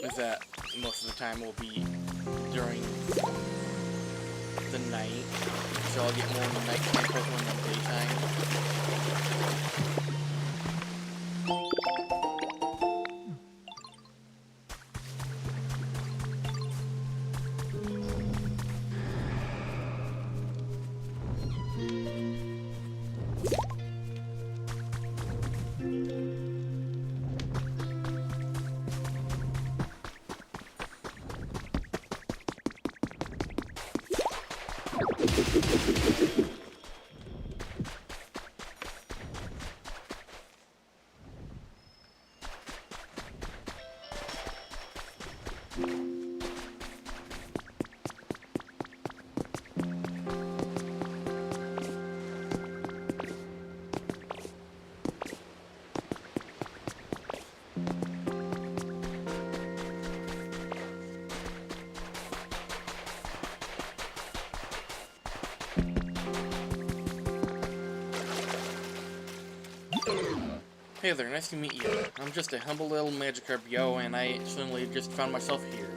Is that most of the time will be during the night. So I'll get more in the nighttime Pokemon than daytime. Hey there, nice to meet you. I'm just a humble little Magikarp, yo, and I suddenly just found myself here.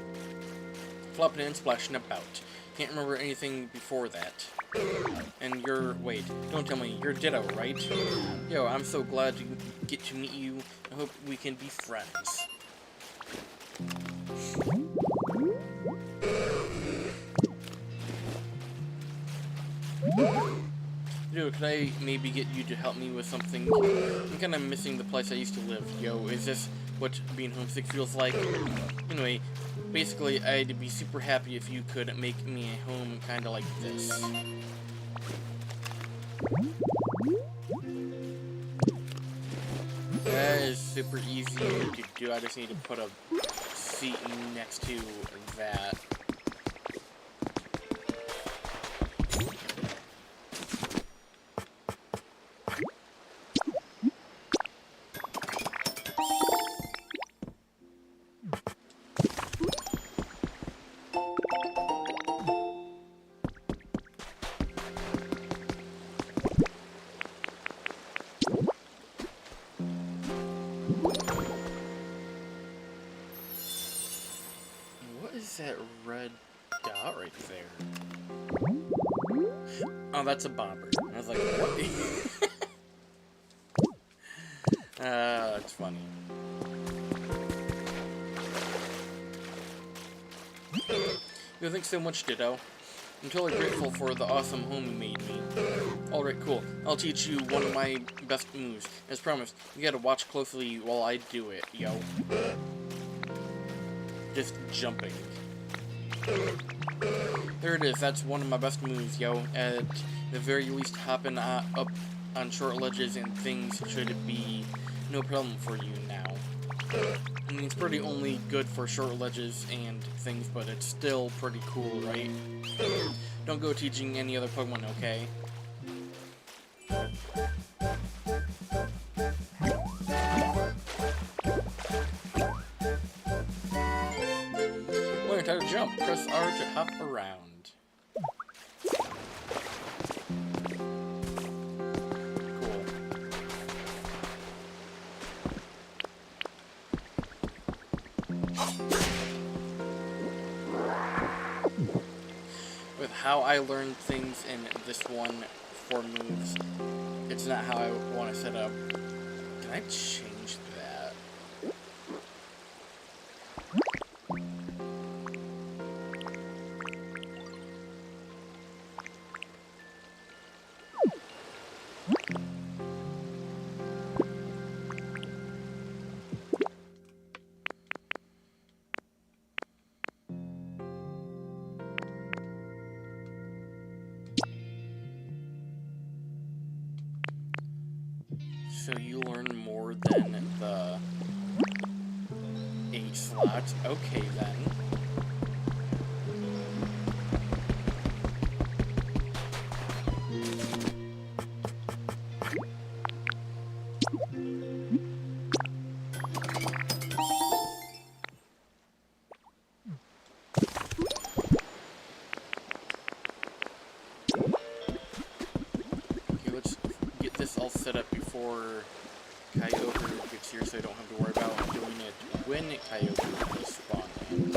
Flopping and splashing about. Can't remember anything before that. And wait, don't tell me, you're Ditto, right? Yo, I'm so glad to get to meet you. I hope we can be friends. Dude, could I maybe get you to help me with something? I'm kind of missing the place I used to live. Yo, is this what being homesick feels like? Anyway, basically, I'd be super happy if you could make me a home kind of like this. That is super easy to do. I just need to put a seat next to that. That red dot right there. Oh, that's a bomber. I was like, what? That's funny. Yo, thanks so much, Ditto. I'm totally grateful for the awesome home you made me. Alright, cool. I'll teach you one of my best moves. As promised, you gotta watch closely while I do it, yo. Just jumping. There it is, that's one of my best moves, yo. At the very least, hopping up on short ledges and things should be no problem for you now. I mean, it's pretty only good for short ledges and things, but it's still pretty cool, right? Don't go teaching any other Pokemon, okay? Learn how to jump. Press R to hop around. Cool. With how I learned things in this one for moves, it's not how I want to set up. Can I change that? So you learn more than the 8 slots. Okay, then. Okay, let's get this all set up before Kyogre gets here, so I don't have to worry about doing it when Kyogre spawns in.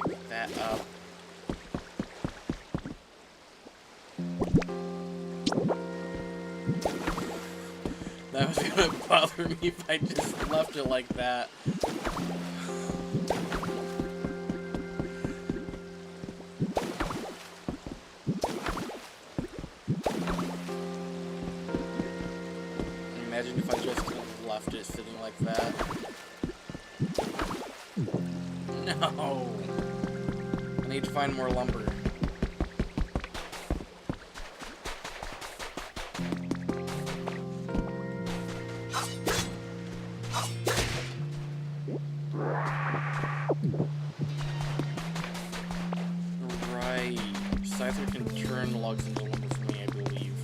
Pick that up. That was gonna bother me if I just left it like that. Imagine if I just left it sitting like that. No! I need to find more lumber. Right. Scyther can turn logs into lumber for me, I believe.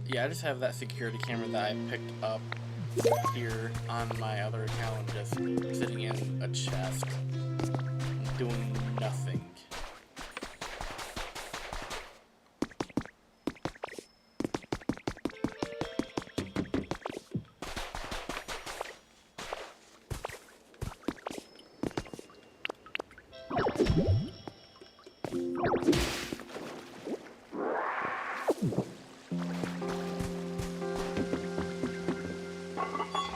Yeah, I just have that security camera that I picked up here on my other account, just sitting in a chest.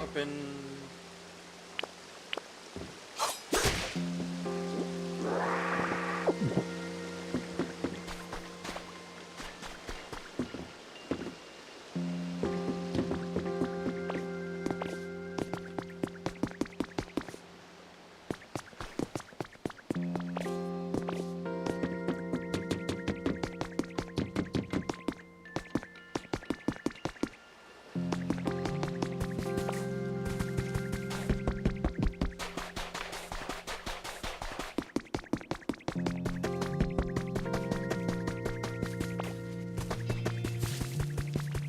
Open.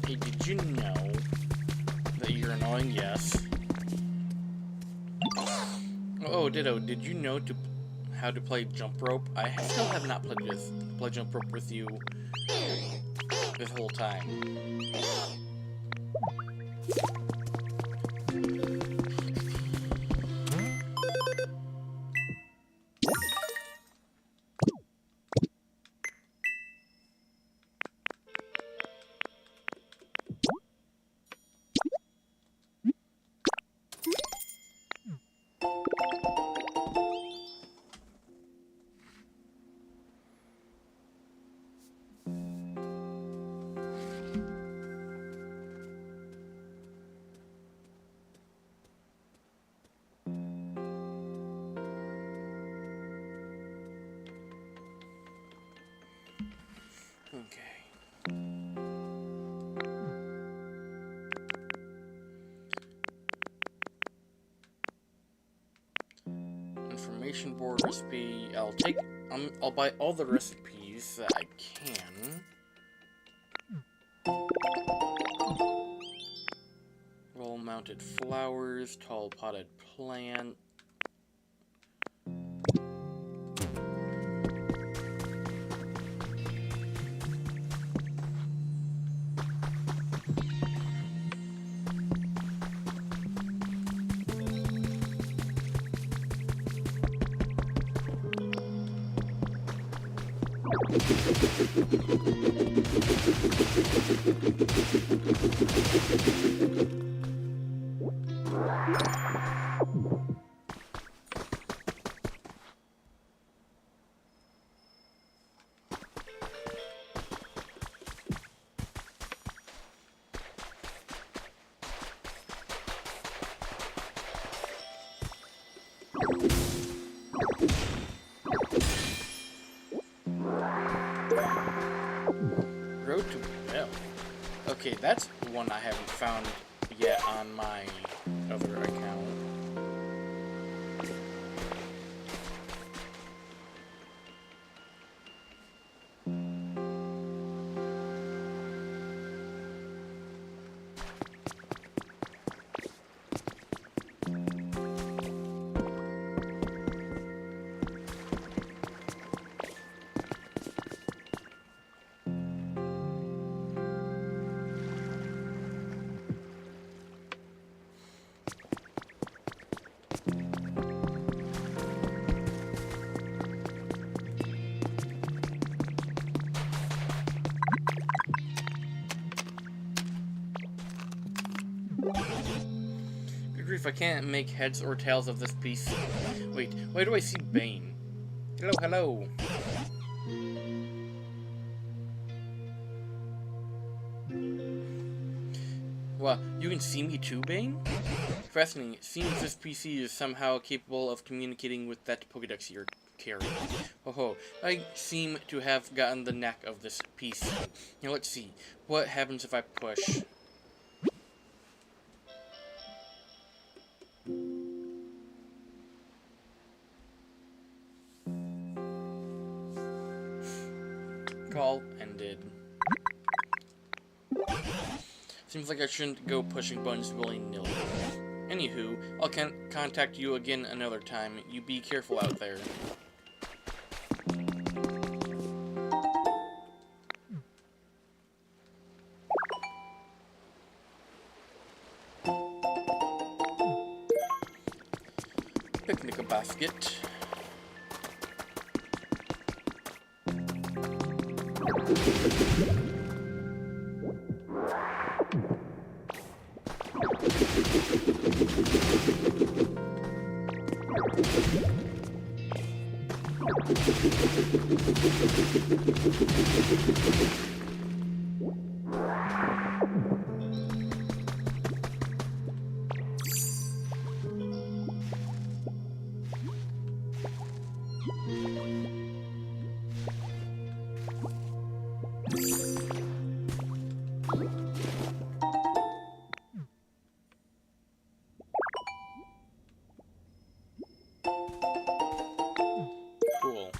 Hey, did you know that you're annoying? Yes. Oh, Ditto, did you know how to play jump rope? I still have not played jump rope with you this whole time. Okay. Information board recipe. I'll buy all the recipes that I can. Roll-mounted flowers, tall potted plant. Road to Bell. Okay, that's one I haven't found yet on my other account. Good grief, I can't make heads or tails of this piece. Wait, why do I see Bane? Hello, hello. Well, you can see me too, Bane? Fascinating. It seems this PC is somehow capable of communicating with that Pokédex you're carrying. Oh, I seem to have gotten the knack of this PC. Now let's see. What happens if I push? Call ended. Seems like I shouldn't go pushing buttons willy-nilly. Anywho, I'll contact you again another time. You be careful out there. Picnic basket. Cool.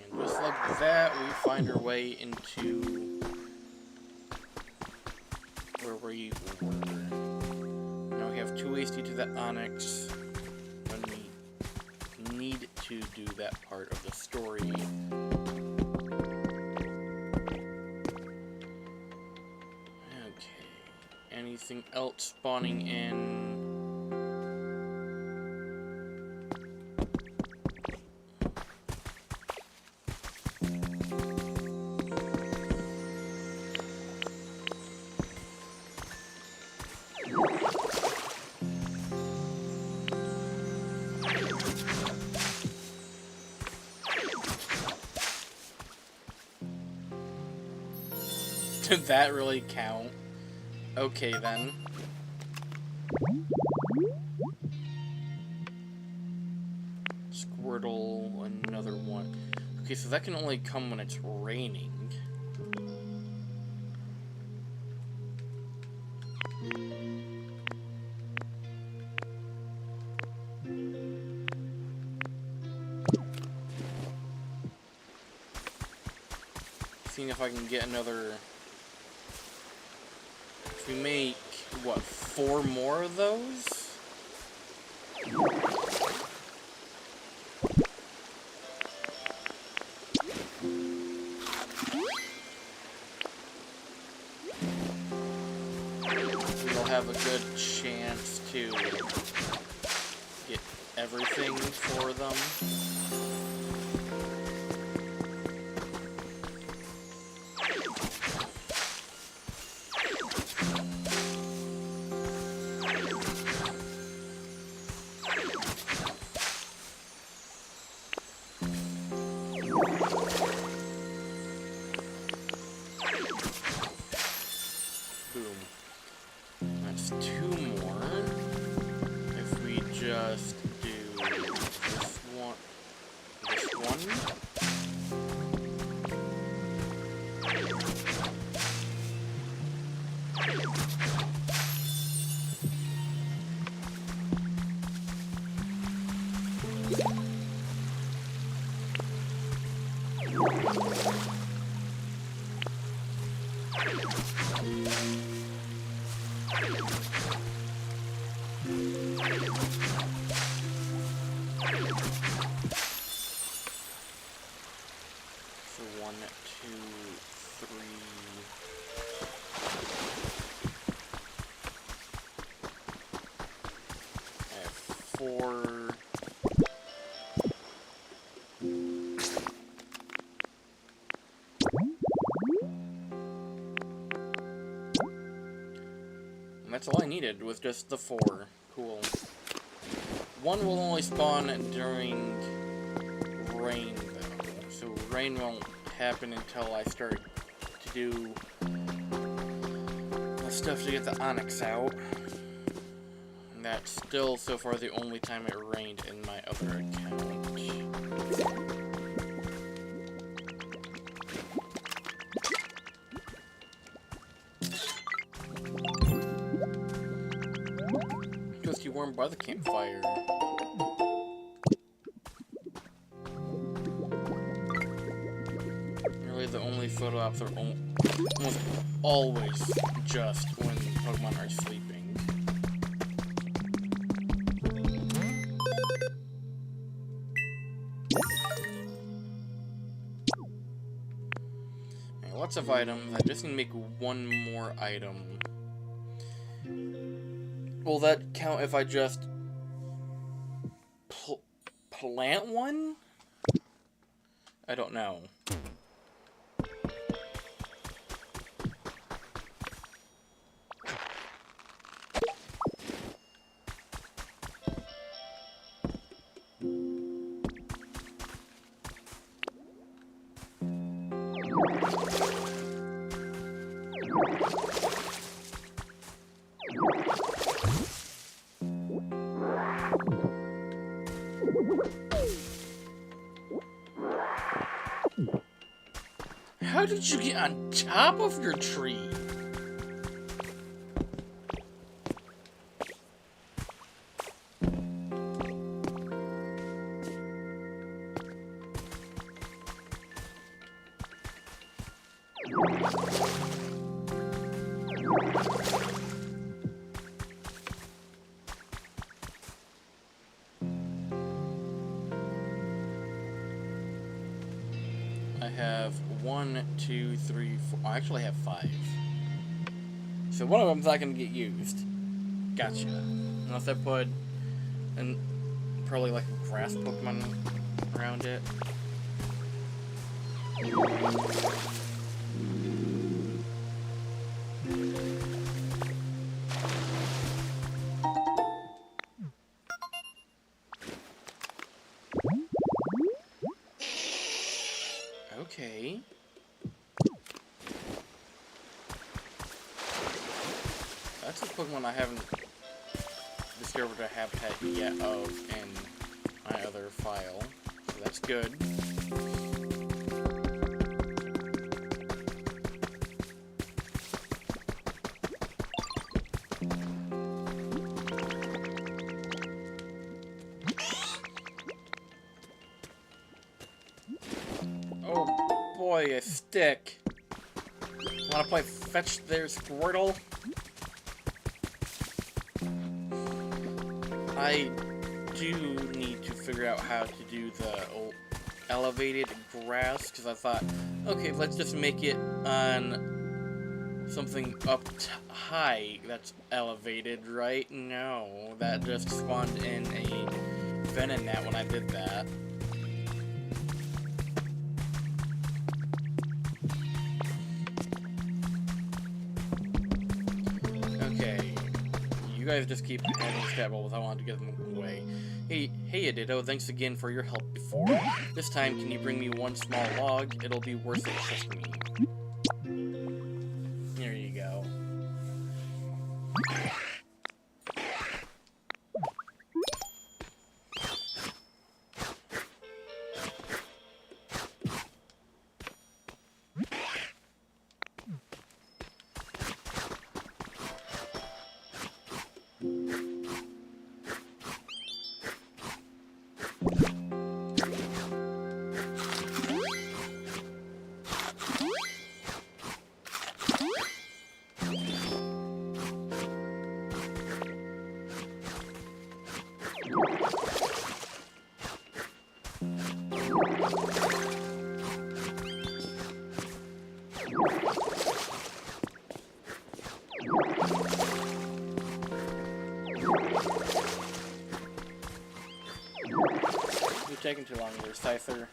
And just like that, we find our way into where we were. Now we have 2 ways to get to that onyx when we need to do that part of the story. Okay. Anything else spawning in? Did that really count? Okay then. Squirtle, another one. Okay, so that can only come when it's raining. Seeing if I can get another... If we make, what, 4 more of those? We'll have a good chance to get everything for them. Just do this one. for... And that's all I needed, was just the 4. Cool. One will only spawn during rain, though. So rain won't happen until I start to do the stuff to get the onyx out. And that's still, so far, the only time it rained in my other account. Just you warm by the campfire. Really, the only photo ops are almost always just when Pokemon are sleeping. Okay, lots of items. I just need to make one more item. Will that count if I just plant one? I don't know. How did you get on top of your tree? I have 1, 2, 3, 4. I actually have 5. So one of them's not gonna get used. Gotcha. Unless I put probably like a grass Pokemon around it. Okay. That's a Pokemon I haven't discovered a habitat yet of in my other file. So that's good. Oh boy, a stick. Wanna play fetch there, Squirtle? I do need to figure out how to do the elevated grass, because I thought, okay, let's just make it on something up high that's elevated, right? No, that just spawned in a Venonat when I did that. Okay. You guys just keep adding stat rolls. I wanted to get them away. Hey, Ditto, thanks again for your help before. This time, can you bring me one small log? It'll be worth it, trust me. There you go. taking too long there, Scyther.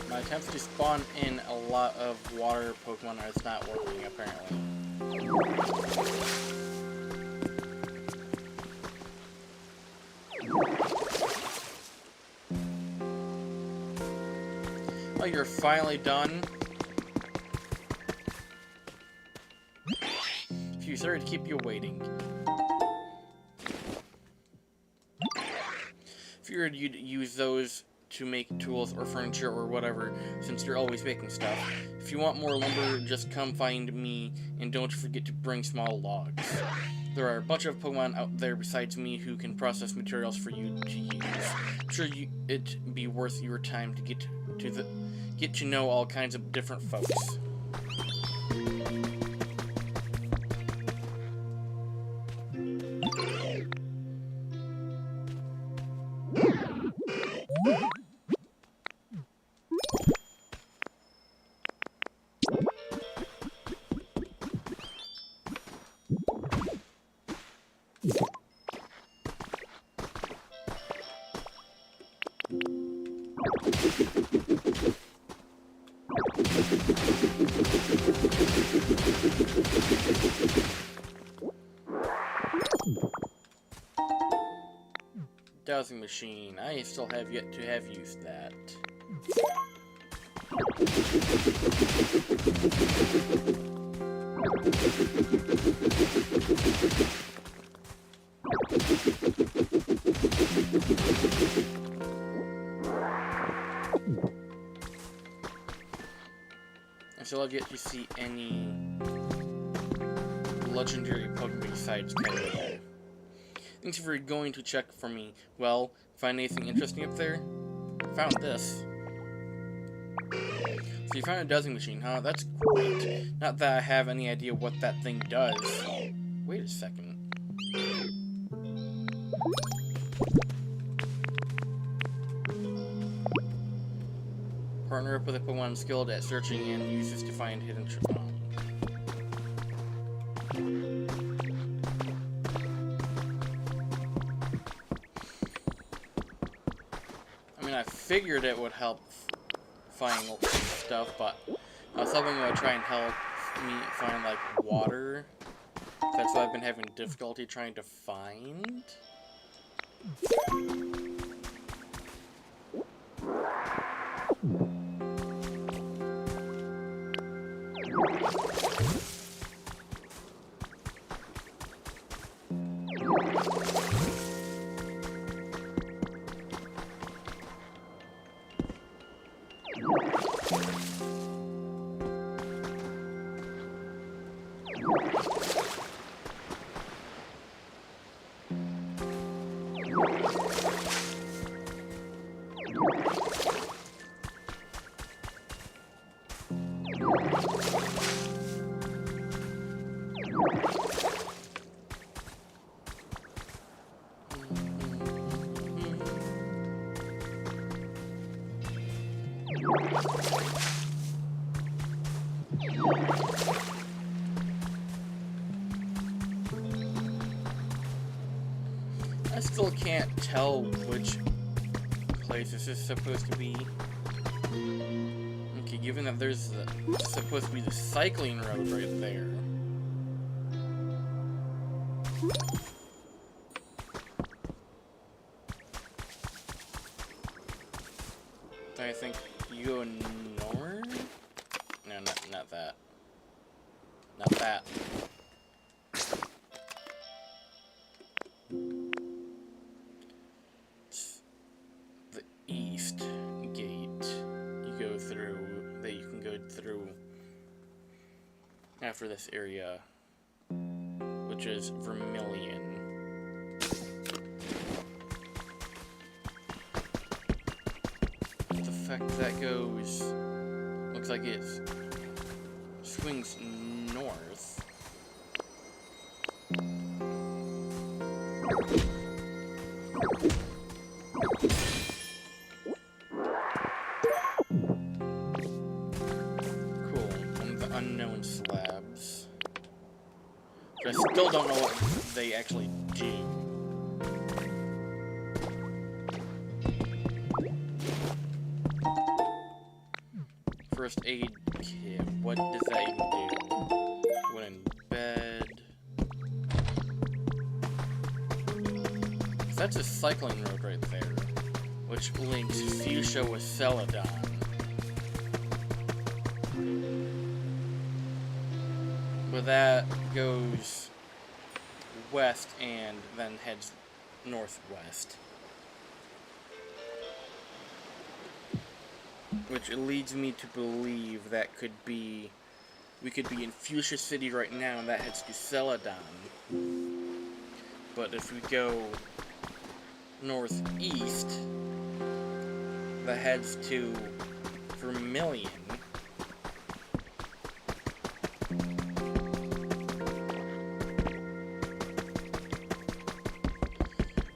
My attempts to spawn in a lot of water Pokemon are not working, apparently. Oh, you're finally done? Phew, sorry to keep you waiting. Figured you'd use those to make tools or furniture or whatever, since you're always making stuff. If you want more lumber, just come find me, and don't forget to bring small logs. There are a bunch of Pokemon out there besides me who can process materials for you to use. I'm sure it'd be worth your time to get to know all kinds of different folks. Dowsing machine. I still have yet to have used that. I still have yet to see any legendary Pokemon besides Kobal. Thanks for going to check for me. Well, find anything interesting up there? Found this. So you found a dowsing machine, huh? That's great. Not that I have any idea what that thing does. Wait a second. Partner up with a Pokemon skilled at searching and use this to find hidden I figured it would help find stuff, but I was hoping it would try and help me find, like, water. That's what I've been having difficulty trying to find. I still can't tell which place this is supposed to be. Okay, given that there's supposed to be the cycling road right there. I think you go north? No, not that. Not that. It's the east gate you go through, that you can go through after this area, which is Vermilion. The fact that goes, looks like it swings north. Cool. And the unknown slabs. I still don't know what they actually do. First aid kit. What does that even do? Went in bed. That's a cycling road right there, which links Fuchsia with Celadon. But that goes west and then heads northwest. Which leads me to believe that we could be in Fuchsia City right now and that heads to Celadon. But if we go northeast, that heads to Vermilion.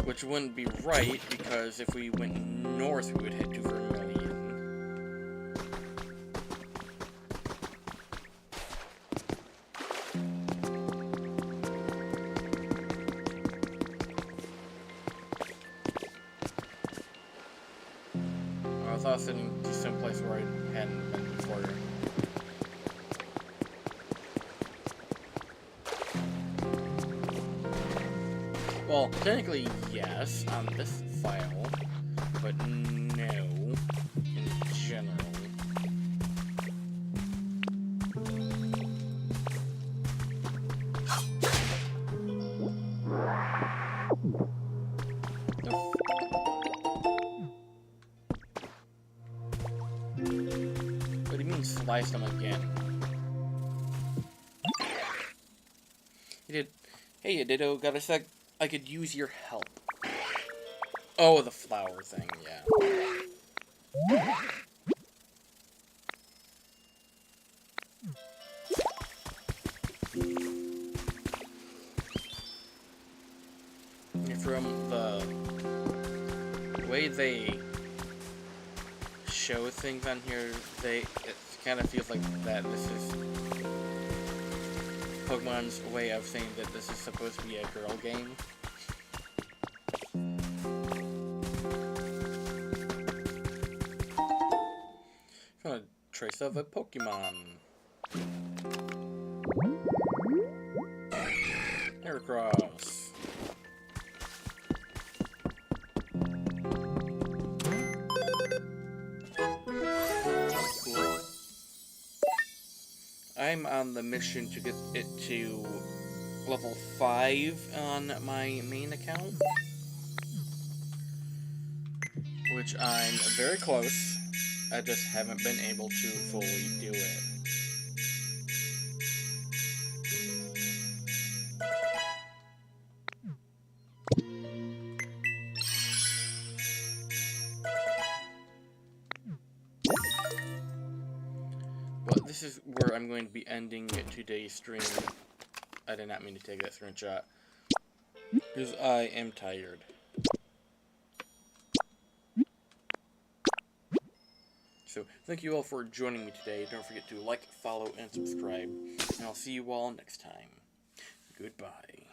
Which wouldn't be right, because if we went north, we would head to Vermilion. I was also sitting to some place where I hadn't been before. Well, technically yes on this file, but no in general. What do you mean slice them again? You did. Hey, Ditto, got a sec? I could use your help. Oh, the flower thing, yeah. From the way they show things on here, it kind of feels like that this is Pokemon's way of saying that this is supposed to be a girl game. Found a trace of a Pokemon. Heracross. Cool. I'm on the mission to get it to level 5 on my main account, which I'm very close. I just haven't been able to fully do it. Well, this is where I'm going to be ending today's stream. I did not mean to take that screenshot, because I am tired. So, thank you all for joining me today. Don't forget to like, follow, and subscribe. And I'll see you all next time. Goodbye.